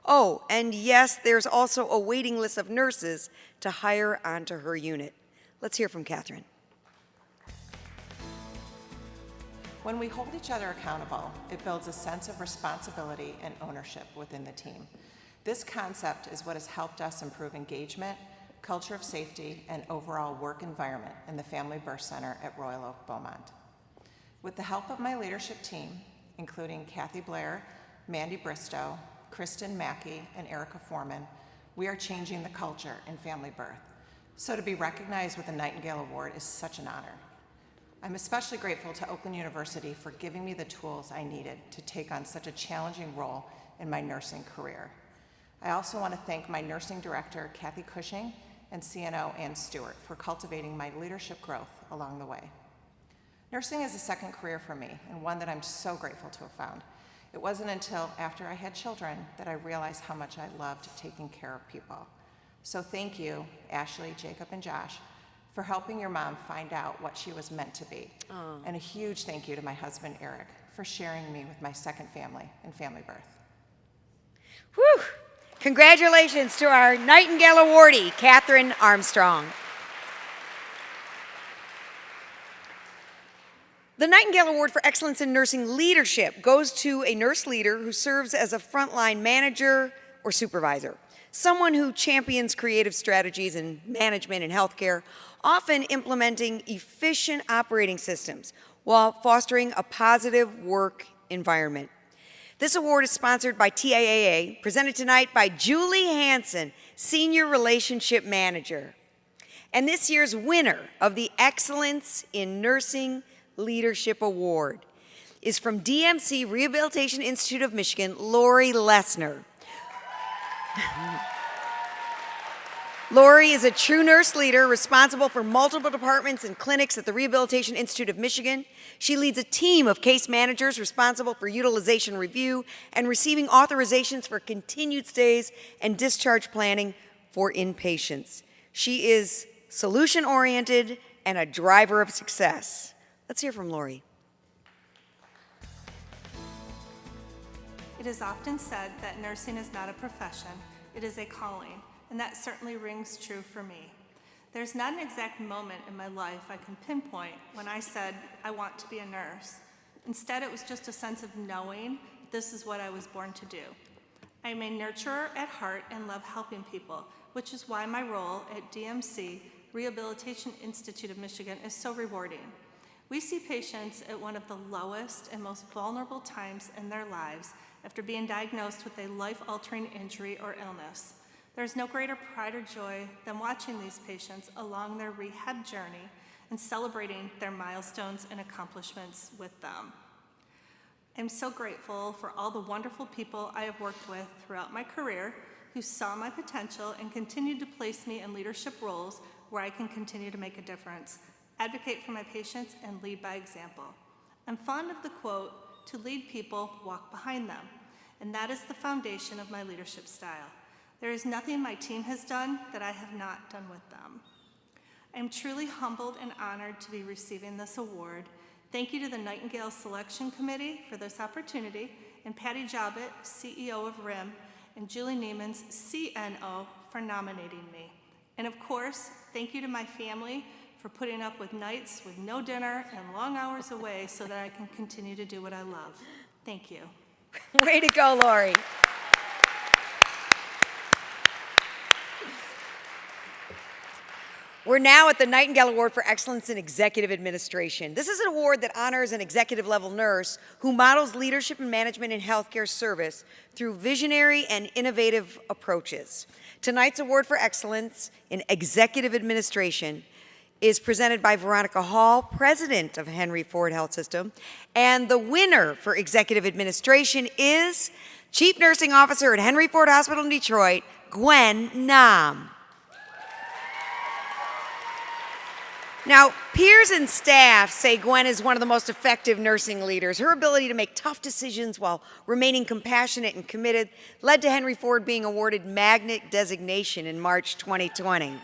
Oh, and yes, there's also a waiting list of nurses to hire onto her unit. Let's hear from Catherine. When we hold each other accountable, it builds a sense of responsibility and ownership within the team. This concept is what has helped us improve engagement, culture of safety, and overall work environment in the Family Birth Center at Royal Oak Beaumont. With the help of my leadership team, including Kathy Blair, Mandy Bristow, Kristen Mackey, and Erica Foreman, we are changing the culture in family birth. So to be recognized with the Nightingale Award is such an honor. I'm especially grateful to Oakland University for giving me the tools I needed to take on such a challenging role in my nursing career. I also want to thank my nursing director, Kathy Cushing, and CNO Ann Stewart for cultivating my leadership growth along the way. Nursing is a second career for me, and one that I'm so grateful to have found. It wasn't until after I had children that I realized how much I loved taking care of people. So thank you, Ashley, Jacob, and Josh, for helping your mom find out what she was meant to be. And a huge thank you to my husband, Eric, for sharing me with my second family and family birth. Whew! Congratulations to our Nightingale awardee, Catherine Armstrong. The Nightingale Award for Excellence in Nursing Leadership goes to a nurse leader who serves as a frontline manager or supervisor, someone who champions creative strategies in management and healthcare, often implementing efficient operating systems while fostering a positive work environment. This award is sponsored by TIAA, presented tonight by Julie Hansen, Senior Relationship Manager. And this year's winner of the Excellence in Nursing Leadership Award is from DMC Rehabilitation Institute of Michigan, Lori Lessner. Lori is a true nurse leader responsible for multiple departments and clinics at the Rehabilitation Institute of Michigan. She leads a team of case managers responsible for utilization review and receiving authorizations for continued stays and discharge planning for inpatients. She is solution-oriented and a driver of success. Let's hear from Lori. It is often said that nursing is not a profession, it is a calling, and that certainly rings true for me. There's not an exact moment in my life I can pinpoint when I said I want to be a nurse. Instead, it was just a sense of knowing this is what I was born to do. I am a nurturer at heart and love helping people, which is why my role at DMC, Rehabilitation Institute of Michigan, is so rewarding. We see patients at one of the lowest and most vulnerable times in their lives after being diagnosed with a life-altering injury or illness. There's no greater pride or joy than watching these patients along their rehab journey and celebrating their milestones and accomplishments with them. I'm so grateful for all the wonderful people I have worked with throughout my career who saw my potential and continued to place me in leadership roles where I can continue to make a difference, advocate for my patients, and lead by example. I'm fond of the quote, "To lead people, walk behind them," and that is the foundation of my leadership style. There is nothing my team has done that I have not done with them. I am truly humbled and honored to be receiving this award. Thank you to the Nightingale Selection Committee for this opportunity, and Patty Jobbett, CEO of RIM, and Julie Neiman's CNO for nominating me. And of course, thank you to my family for putting up with nights with no dinner and long hours away so that I can continue to do what I love. Thank you. Way to go, Lori. We're now at the Nightingale Award for Excellence in Executive Administration. This is an award that honors an executive-level nurse who models leadership and management in healthcare service through visionary and innovative approaches. Tonight's Award for Excellence in Executive Administration is presented by Veronica Hall, President of Henry Ford Health System, and the winner for Executive Administration is Chief Nursing Officer at Henry Ford Hospital in Detroit, Gwen Nam. Now, peers and staff say Gwen is one of the most effective nursing leaders. Her ability to make tough decisions while remaining compassionate and committed led to Henry Ford being awarded Magnet designation in March 2020.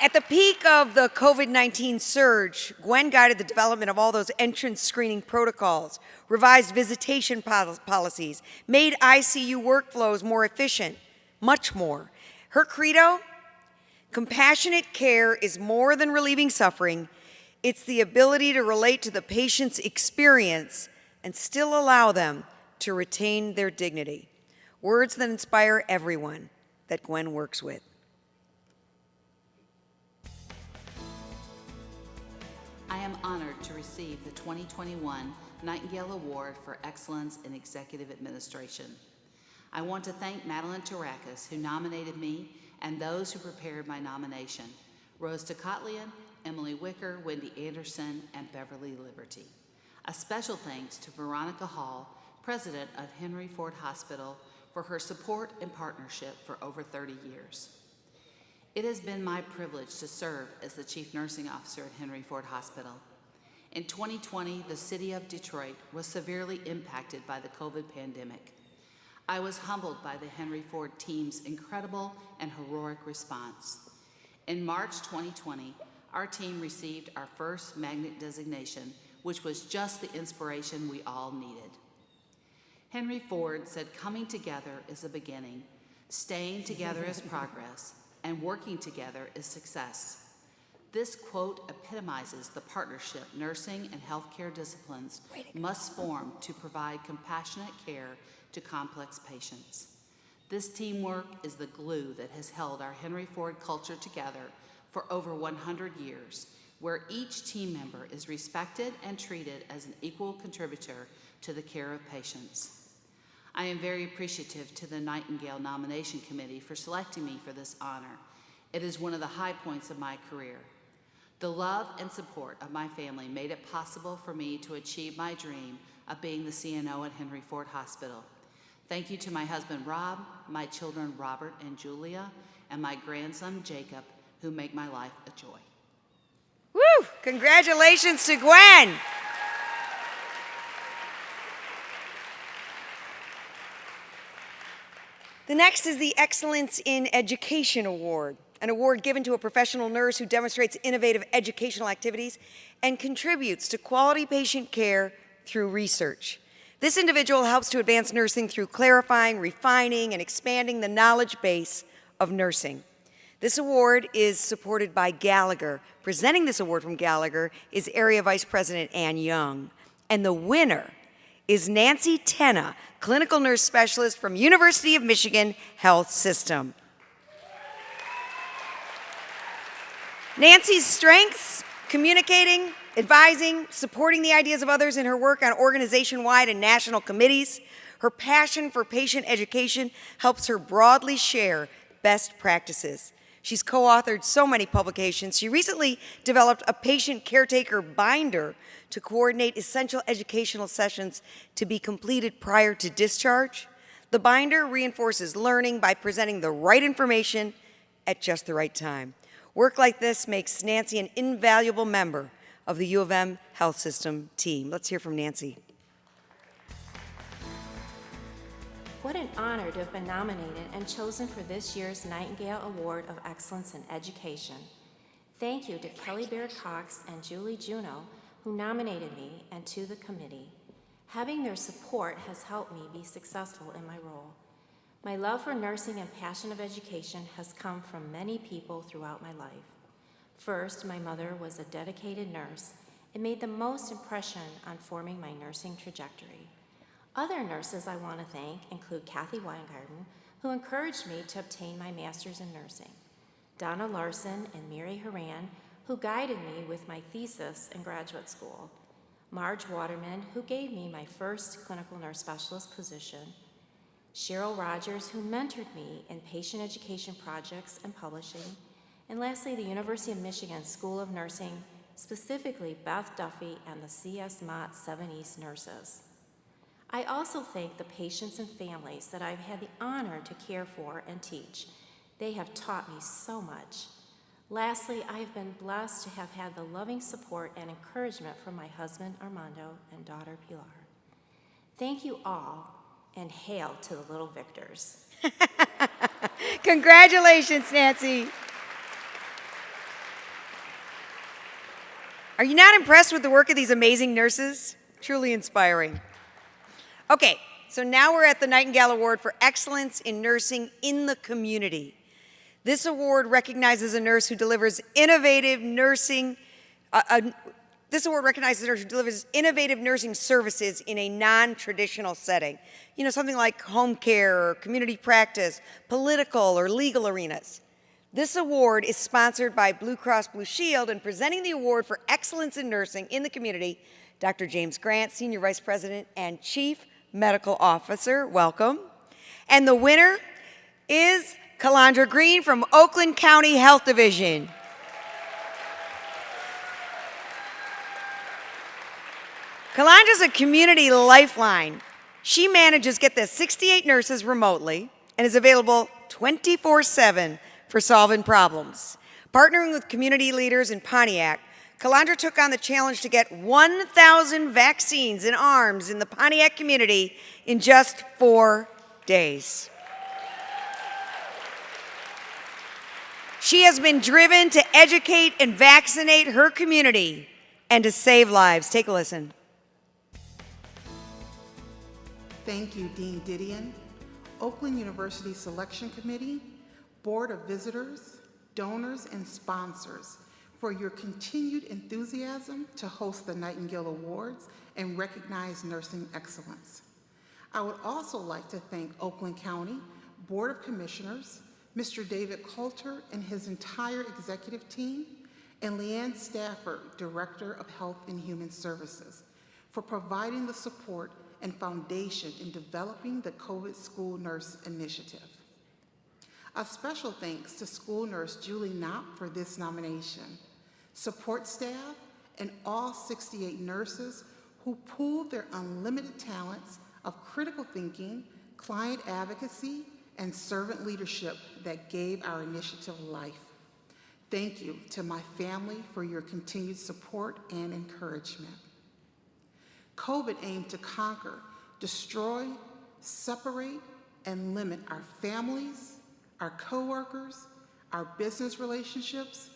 At the peak of the COVID-19 surge, Gwen guided the development of all those entrance screening protocols, revised visitation policies, made ICU workflows more efficient, much more. Her credo: compassionate care is more than relieving suffering. It's the ability to relate to the patient's experience and still allow them to retain their dignity. Words that inspire everyone that Gwen works with. I am honored to receive the 2021 Nightingale Award for Excellence in Executive Administration. I want to thank Madeline Tarakis, who nominated me, and those who prepared my nomination, Rose Tocatlian, Emily Wicker, Wendy Anderson, and Beverly Liberty. A special thanks to Veronica Hall, president of Henry Ford Hospital, for her support and partnership for over 30 years. It has been my privilege to serve as the Chief Nursing Officer at Henry Ford Hospital. In 2020, the city of Detroit was severely impacted by the COVID pandemic. I was humbled by the Henry Ford team's incredible and heroic response. In March 2020, our team received our first magnet designation, which was just the inspiration we all needed. Henry Ford said coming together is a beginning, staying together is progress, and working together is success. This quote epitomizes the partnership nursing and healthcare disciplines must form to provide compassionate care to complex patients. This teamwork is the glue that has held our Henry Ford culture together for over 100 years, where each team member is respected and treated as an equal contributor to the care of patients. I am very appreciative to the Nightingale Nomination Committee for selecting me for this honor. It is one of the high points of my career. The love and support of my family made it possible for me to achieve my dream of being the CNO at Henry Ford Hospital. Thank you to my husband, Rob, my children, Robert and Julia, and my grandson, Jacob, who make my life a joy. Woo! Congratulations to Gwen. The next is the Excellence in Education Award, an award given to a professional nurse who demonstrates innovative educational activities and contributes to quality patient care through research. This individual helps to advance nursing through clarifying, refining, and expanding the knowledge base of nursing. This award is supported by Gallagher. Presenting this award from Gallagher is Area Vice President Ann Young. And the winner is Nancy Tenna, clinical nurse specialist from University of Michigan Health System. Nancy's strengths: communicating, advising, supporting the ideas of others in her work on organization-wide and national committees. Her passion for patient education helps her broadly share best practices. She's co-authored so many publications. She recently developed a patient caretaker binder to coordinate essential educational sessions to be completed prior to discharge. The binder reinforces learning by presenting the right information at just the right time. Work like this makes Nancy an invaluable member of the U of M Health System team. Let's hear from Nancy. What an honor to have been nominated and chosen for this year's Nightingale Award of Excellence in Education. Thank you to Kelly Baird Cox and Julie Juno, who nominated me, and to the committee. Having their support has helped me be successful in my role. My love for nursing and passion of education has come from many people throughout my life. First, my mother was a dedicated nurse and made the most impression on forming my nursing trajectory. Other nurses I want to thank include Kathy Weingarten, who encouraged me to obtain my master's in nursing, Donna Larson and Mary Horan, who guided me with my thesis in graduate school, Marge Waterman, who gave me my first clinical nurse specialist position, Cheryl Rogers, who mentored me in patient education projects and publishing, and lastly, the University of Michigan School of Nursing, specifically Beth Duffy and the C.S. Mott 7 East nurses. I also thank the patients and families that I've had the honor to care for and teach. They have taught me so much. Lastly, I have been blessed to have had the loving support and encouragement from my husband, Armando, and daughter, Pilar. Thank you all, and hail to the little victors. Congratulations, Nancy. Are you not impressed with the work of these amazing nurses? Truly inspiring. Okay, so now we're at the Nightingale Award for Excellence in Nursing in the Community. This award recognizes a nurse who delivers innovative nursing This award recognizes a nurse who delivers innovative nursing services in a non-traditional setting. You know, something like home care or community practice, political or legal arenas. This award is sponsored by Blue Cross Blue Shield, and presenting the award for excellence in nursing in the community, Dr. James Grant, Senior Vice President and Chief Medical Officer. Welcome. And the winner is Calandra Green from Oakland County Health Division. Calandra's a community lifeline. She manages, get this, 68 nurses remotely and is available 24/7 for solving problems. Partnering with community leaders in Pontiac, Calandra took on the challenge to get 1,000 vaccines in arms in the Pontiac community in just 4 days. She has been driven to educate and vaccinate her community and to save lives. Take a listen. Thank you, Dean Didion, Oakland University Selection Committee, Board of Visitors, donors, and sponsors for your continued enthusiasm to host the Nightingale Awards and recognize nursing excellence. I would also like to thank Oakland County Board of Commissioners, Mr. David Coulter and his entire executive team, and Leanne Stafford, Director of Health and Human Services, for providing the support and foundation in developing the COVID School Nurse Initiative. A special thanks to school nurse Julie Knopp for this nomination, support staff, and all 68 nurses who pooled their unlimited talents of critical thinking, client advocacy, and servant leadership that gave our initiative life. Thank you to my family for your continued support and encouragement. COVID aimed to conquer, destroy, separate, and limit our families, our coworkers, our business relationships.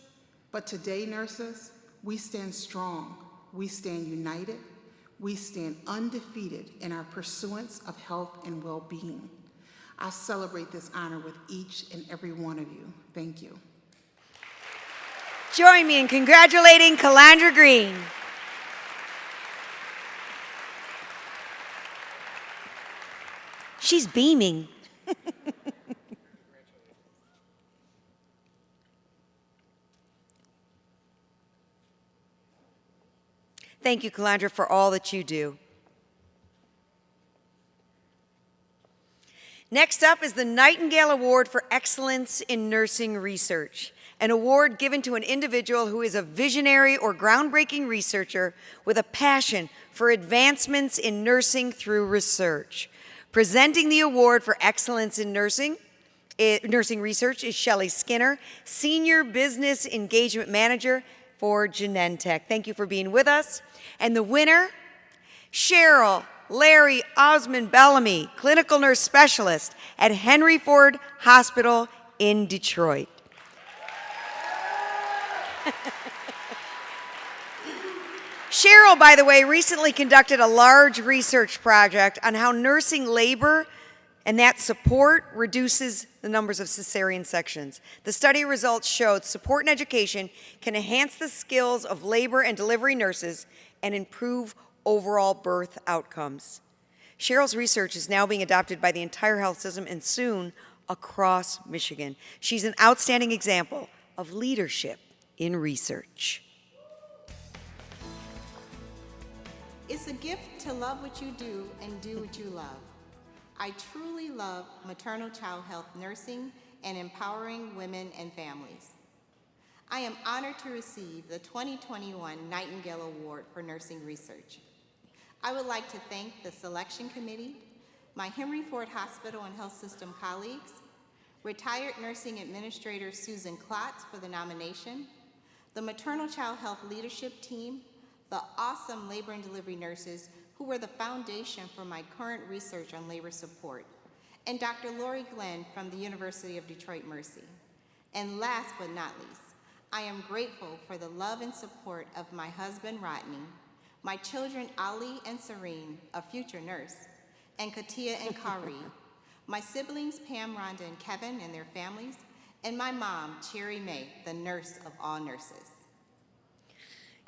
But today, nurses, we stand strong, we stand united, we stand undefeated in our pursuance of health and well-being. I celebrate this honor with each and every one of you. Thank you. Join me in congratulating Calandra Green. She's beaming. Thank you, Calandra, for all that you do. Next up is the Nightingale Award for Excellence in Nursing Research, an award given to an individual who is a visionary or groundbreaking researcher with a passion for advancements in nursing through research. Presenting the award for excellence in nursing research is Shelley Skinner, Senior Business Engagement Manager for Genentech. Thank you for being with us. And the winner, Cheryl Larry Osmond Bellamy, Clinical Nurse Specialist at Henry Ford Hospital in Detroit. Cheryl, by the way, recently conducted a large research project on how nursing labor and that support reduces the numbers of cesarean sections. The study results showed support and education can enhance the skills of labor and delivery nurses and improve overall birth outcomes. Cheryl's research is now being adopted by the entire health system and soon across Michigan. She's an outstanding example of leadership in research. It's a gift to love what you do and do what you love. I truly love maternal child health nursing and empowering women and families. I am honored to receive the 2021 Nightingale Award for Nursing Research. I would like to thank the selection committee, my Henry Ford Hospital and Health System colleagues, retired nursing administrator Susan Klotz for the nomination, the maternal child health leadership team, the awesome labor and delivery nurses who were the foundation for my current research on labor support, and Dr. Lori Glenn from the University of Detroit Mercy. And last but not least, I am grateful for the love and support of my husband, Rodney, my children, Ali and Serene, a future nurse, and Katia and Kari, my siblings, Pam, Rhonda, and Kevin and their families, and my mom, Cherry May, the nurse of all nurses.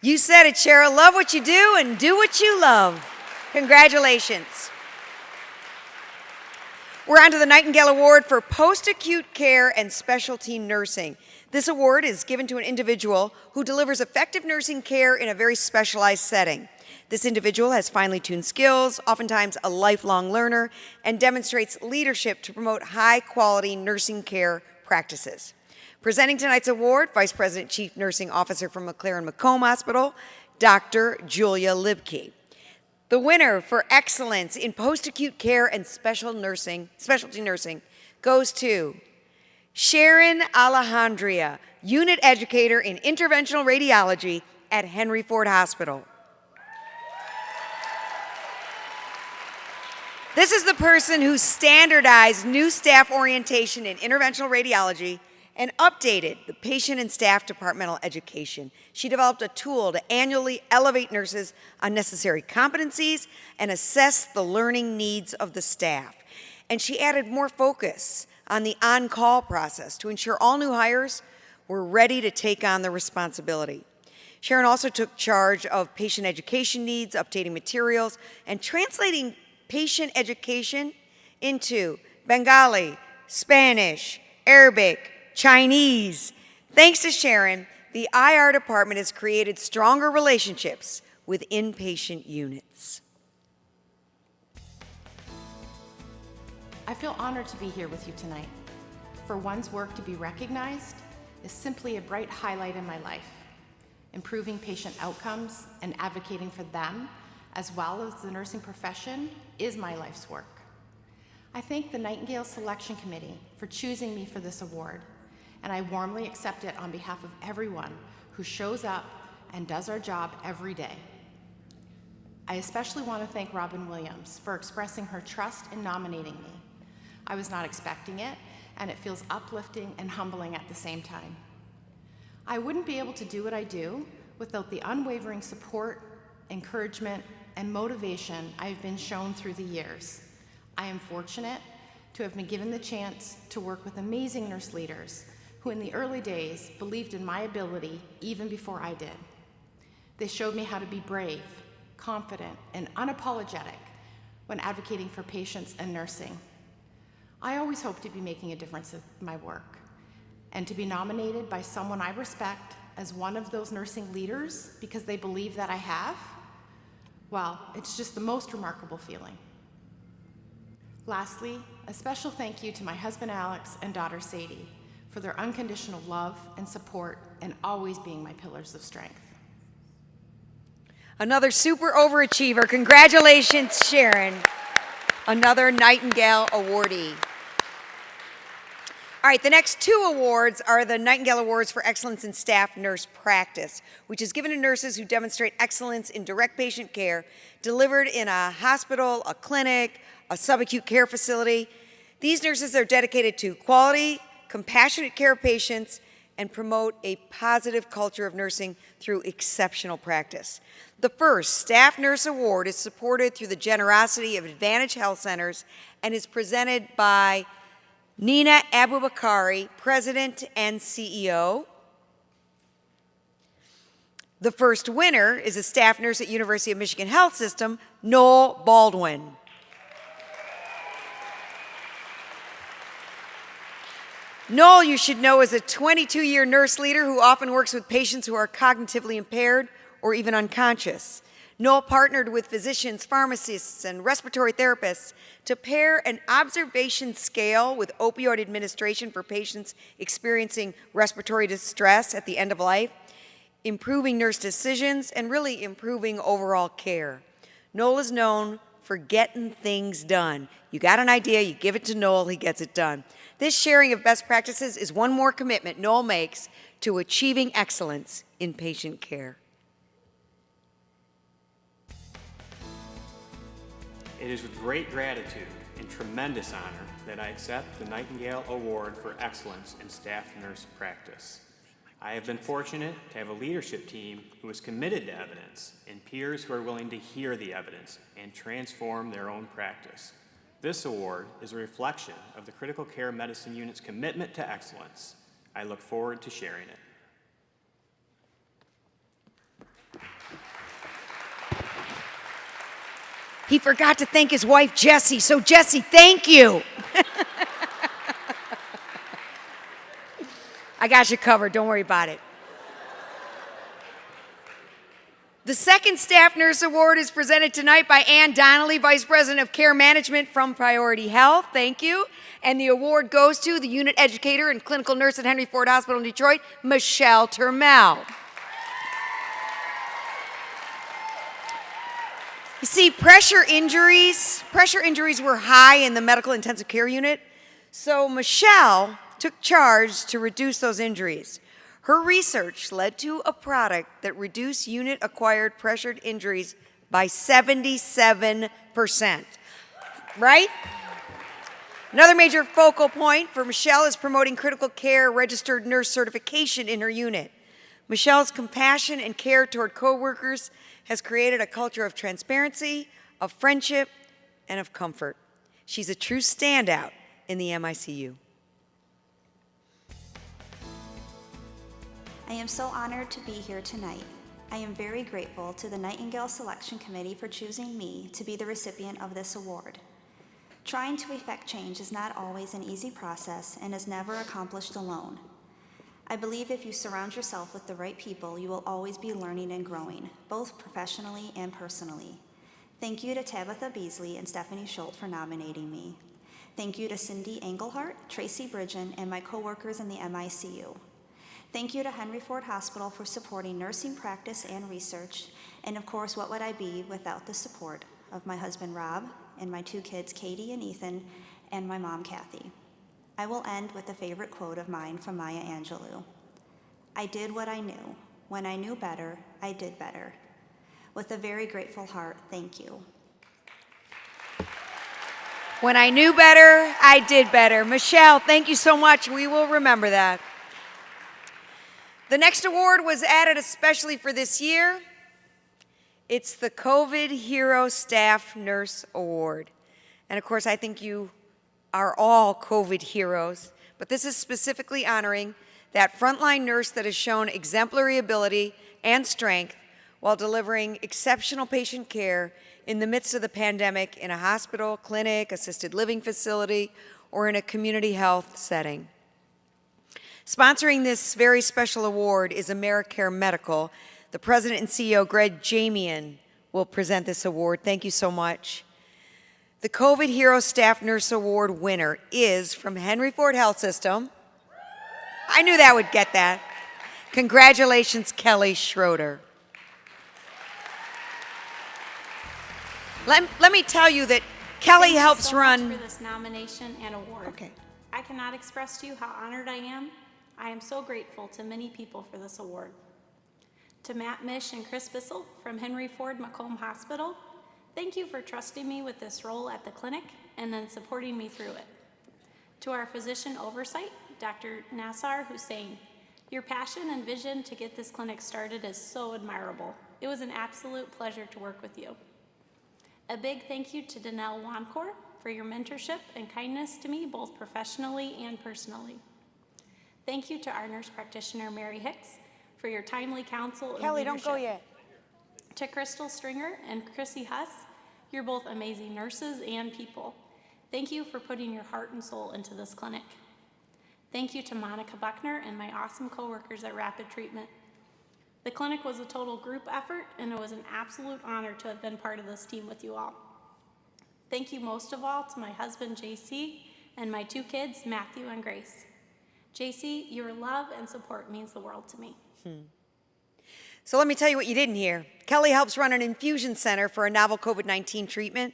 You said it, Cheryl. Love what you do and do what you love. Congratulations. We're on to the Nightingale Award for Post-Acute Care and Specialty Nursing. This award is given to an individual who delivers effective nursing care in a very specialized setting. This individual has finely tuned skills, oftentimes a lifelong learner, and demonstrates leadership to promote high-quality nursing care practices. Presenting tonight's award, Vice President Chief Nursing Officer from McLaren-Macomb Hospital, Dr. Julia Libke. The winner for excellence in post-acute care and specialty nursing goes to Sharon Alejandria, Unit Educator in Interventional Radiology at Henry Ford Hospital. This is the person who standardized new staff orientation in interventional radiology and updated the patient and staff departmental education. She developed a tool to annually elevate nurses on necessary competencies and assess the learning needs of the staff. And she added more focus on the on-call process to ensure all new hires were ready to take on the responsibility. Sharon also took charge of patient education needs, updating materials, and translating patient education into Bengali, Spanish, Arabic, Chinese. Thanks to Sharon, the IR department has created stronger relationships with inpatient units. I feel honored to be here with you tonight. For one's work to be recognized is simply a bright highlight in my life. Improving patient outcomes and advocating for them, as well as the nursing profession, is my life's work. I thank the Nightingale Selection Committee for choosing me for this award, and I warmly accept it on behalf of everyone who shows up and does our job every day. I especially want to thank Robin Williams for expressing her trust in nominating me. I was not expecting it, and it feels uplifting and humbling at the same time. I wouldn't be able to do what I do without the unwavering support, encouragement, and motivation I've been shown through the years. I am fortunate to have been given the chance to work with amazing nurse leaders who in the early days believed in my ability even before I did. They showed me how to be brave, confident, and unapologetic when advocating for patients and nursing. I always hope to be making a difference in my work, and to be nominated by someone I respect as one of those nursing leaders because they believe that I have, well, it's just the most remarkable feeling. Lastly, a special thank you to my husband Alex and daughter Sadie for their unconditional love and support and always being my pillars of strength. Another super overachiever. Congratulations, Sharon. Another Nightingale awardee. All right, the next two awards are the Nightingale Awards for Excellence in Staff Nurse Practice, which is given to nurses who demonstrate excellence in direct patient care delivered in a hospital, a clinic, a subacute care facility. These nurses are dedicated to quality, compassionate care of patients, and promote a positive culture of nursing through exceptional practice. The first Staff Nurse Award is supported through the generosity of Advantage Health Centers and is presented by Nina Abubakari, President and CEO. The first winner is a staff nurse at University of Michigan Health System, Noel Baldwin. Noel, you should know, is a 22-year nurse leader who often works with patients who are cognitively impaired or even unconscious. Noel partnered with physicians, pharmacists, and respiratory therapists to pair an observation scale with opioid administration for patients experiencing respiratory distress at the end of life, improving nurse decisions, and really improving overall care. Noel is known for getting things done. You got an idea, you give it to Noel, he gets it done. This sharing of best practices is one more commitment Noel makes to achieving excellence in patient care. It is with great gratitude and tremendous honor that I accept the Nightingale Award for Excellence in Staff Nurse Practice. I have been fortunate to have a leadership team who is committed to evidence and peers who are willing to hear the evidence and transform their own practice. This award is a reflection of the Critical Care Medicine Unit's commitment to excellence. I look forward to sharing it. He forgot to thank his wife, Jessie. So, Jessie, thank you. I got you covered. Don't worry about it. The second Staff Nurse Award is presented tonight by Ann Donnelly, Vice President of Care Management from Priority Health. Thank you. And the award goes to the unit educator and clinical nurse at Henry Ford Hospital in Detroit, Michelle Termel. You see, pressure injuries were high in the medical intensive care unit, so Michelle took charge to reduce those injuries. Her research led to a product that reduced unit-acquired pressured injuries by 77%, right? Another major focal point for Michelle is promoting critical care registered nurse certification in her unit. Michelle's compassion and care toward coworkers has created a culture of transparency, of friendship, and of comfort. She's a true standout in the MICU. I am so honored to be here tonight. I am very grateful to the Nightingale Selection Committee for choosing me to be the recipient of this award. Trying to effect change is not always an easy process and is never accomplished alone. I believe if you surround yourself with the right people, you will always be learning and growing, both professionally and personally. Thank you to Tabitha Beasley and Stephanie Schultz for nominating me. Thank you to Cindy Engelhart, Tracy Bridgen, and my coworkers in the MICU. Thank you to Henry Ford Hospital for supporting nursing practice and research, and of course, what would I be without the support of my husband Rob and my two kids Katie and Ethan and my mom Kathy. I will end with a favorite quote of mine from Maya Angelou. I did what I knew. When I knew better, I did better. With a very grateful heart, thank you. When I knew better, I did better. Michelle, thank you so much. We will remember that. The next award was added especially for this year. It's the COVID Hero Staff Nurse Award. And of course, I think you are all COVID heroes, but this is specifically honoring that frontline nurse that has shown exemplary ability and strength while delivering exceptional patient care in the midst of the pandemic in a hospital, clinic, assisted living facility, or in a community health setting. Sponsoring this very special award is AmeriCare Medical. The president and CEO, Greg Jamian, will present this award. Thank you so much. The COVID Hero Staff Nurse Award winner is from Henry Ford Health System. I knew that would get that. Congratulations, Kelly Schroeder. Let me tell you that Kelly helps run. Thank you so much for this nomination and award. Okay. I cannot express to you how honored I am. I am so grateful to many people for this award. To Matt Mish and Chris Bissell from Henry Ford Macomb Hospital, thank you for trusting me with this role at the clinic and then supporting me through it. To our physician oversight, Dr. Nassar Hussein, your passion and vision to get this clinic started is so admirable. It was an absolute pleasure to work with you. A big thank you to Danelle Wancor for your mentorship and kindness to me, both professionally and personally. Thank you to our nurse practitioner, Mary Hicks, for your timely counsel and Kelly, leadership. don't go yet. To Crystal Stringer and Chrissy Huss, you're both amazing nurses and people. Thank you for putting your heart and soul into this clinic. Thank you to Monica Buckner and my awesome coworkers at Rapid Treatment. The clinic was a total group effort, and it was an absolute honor to have been part of this team with you all. Thank you most of all to my husband, JC, and my two kids, Matthew and Grace. JC, your love and support means the world to me. So let me tell you what you didn't hear. Kelly helps run an infusion center for a novel COVID-19 treatment.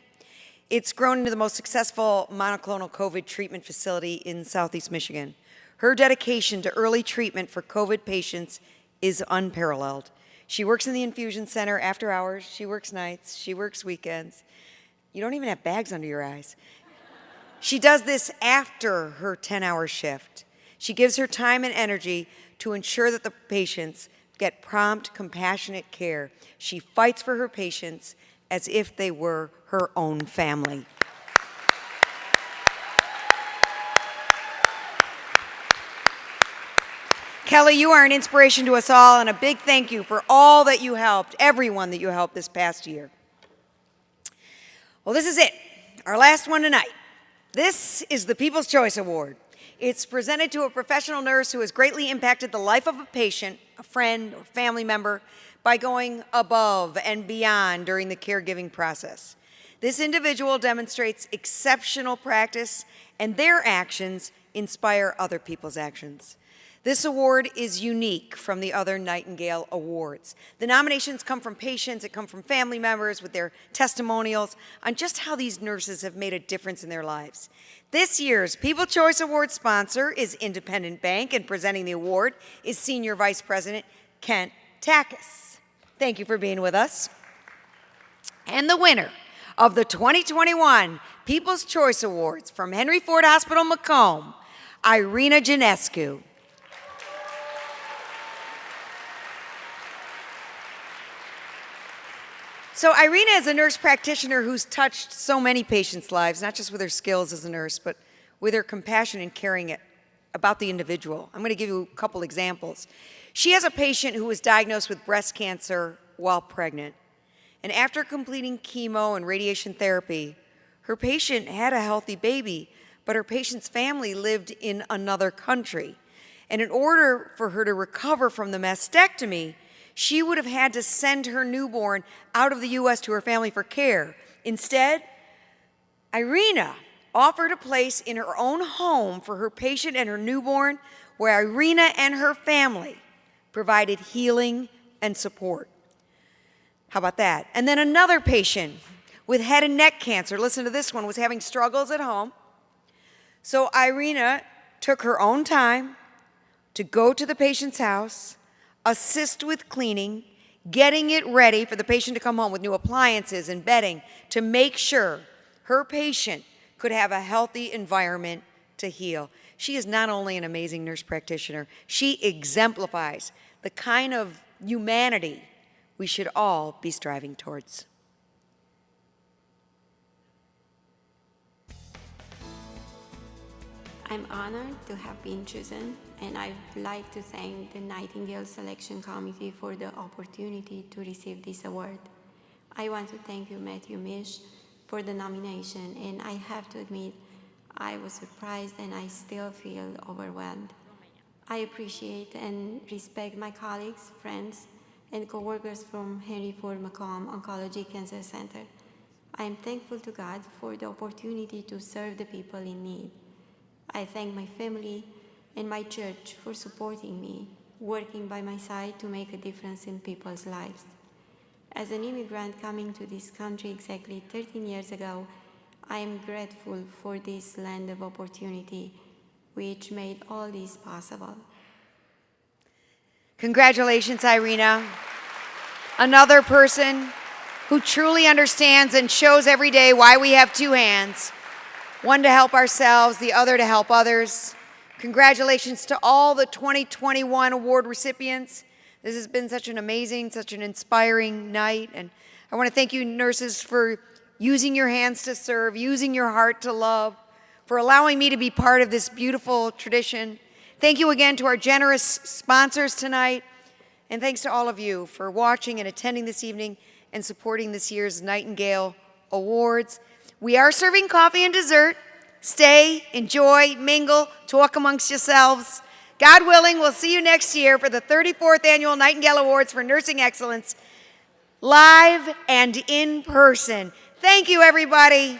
It's grown into the most successful monoclonal COVID treatment facility in Southeast Michigan. Her dedication to early treatment for COVID patients is unparalleled. She works in the infusion center after hours, she works nights, she works weekends. You don't even have bags under your eyes. She does this after her 10-hour shift. She gives her time and energy to ensure that the patients get prompt, compassionate care. She fights for her patients as if they were her own family. Kelly, you are an inspiration to us all, and a big thank you for all that you helped, everyone that you helped this past year. Well, this is it, our last one tonight. This is the People's Choice Award. It's presented to a professional nurse who has greatly impacted the life of a patient, a friend, or family member by going above and beyond during the caregiving process. This individual demonstrates exceptional practice, and their actions inspire other people's actions. This award is unique from the other Nightingale Awards. The nominations come from patients, it comes from family members with their testimonials on just how these nurses have made a difference in their lives. This year's People's Choice Award sponsor is Independent Bank, and presenting the award is Senior Vice President Kent Takis. Thank you for being with us. And the winner of the 2021 People's Choice Awards from Henry Ford Hospital, Macomb, Irina Janescu. So Irina is a nurse practitioner who's touched so many patients' lives, not just with her skills as a nurse, but with her compassion in caring about the individual. I'm going to give you a couple examples. She has a patient who was diagnosed with breast cancer while pregnant. And after completing chemo and radiation therapy, her patient had a healthy baby, but her patient's family lived in another country. And in order for her to recover from the mastectomy, she would have had to send her newborn out of the U.S. to her family for care. Instead, Irina offered a place in her own home for her patient and her newborn, where Irina and her family provided healing and support. How about that? And then another patient with head and neck cancer, listen to this one, was having struggles at home. So Irina took her own time to go to the patient's house, assist with cleaning, getting it ready for the patient to come home with new appliances and bedding to make sure her patient could have a healthy environment to heal. She is not only an amazing nurse practitioner, she exemplifies the kind of humanity we should all be striving towards. I'm honored to have been chosen, and I'd like to thank the Nightingale Selection Committee for the opportunity to receive this award. I want to thank you, Matthew Mish, for the nomination, and I have to admit, I was surprised and I still feel overwhelmed. I appreciate and respect my colleagues, friends, and coworkers from Henry Ford Macomb Oncology Cancer Center. I am thankful to God for the opportunity to serve the people in need. I thank my family and my church for supporting me, working by my side to make a difference in people's lives. As an immigrant coming to this country exactly 13 years ago, I am grateful for this land of opportunity, which made all this possible. Congratulations, Irina. Another person who truly understands and shows every day why we have two hands, one to help ourselves, the other to help others. Congratulations to all the 2021 award recipients. This has been such an amazing, such an inspiring night. And I want to thank you, nurses, for using your hands to serve, using your heart to love, for allowing me to be part of this beautiful tradition. Thank you again to our generous sponsors tonight. And thanks to all of you for watching and attending this evening and supporting this year's Nightingale Awards. We are serving coffee and dessert. Stay, enjoy, mingle, talk amongst yourselves. God willing, we'll see you next year for the 34th Annual Nightingale Awards for Nursing Excellence, live and in person. Thank you, everybody.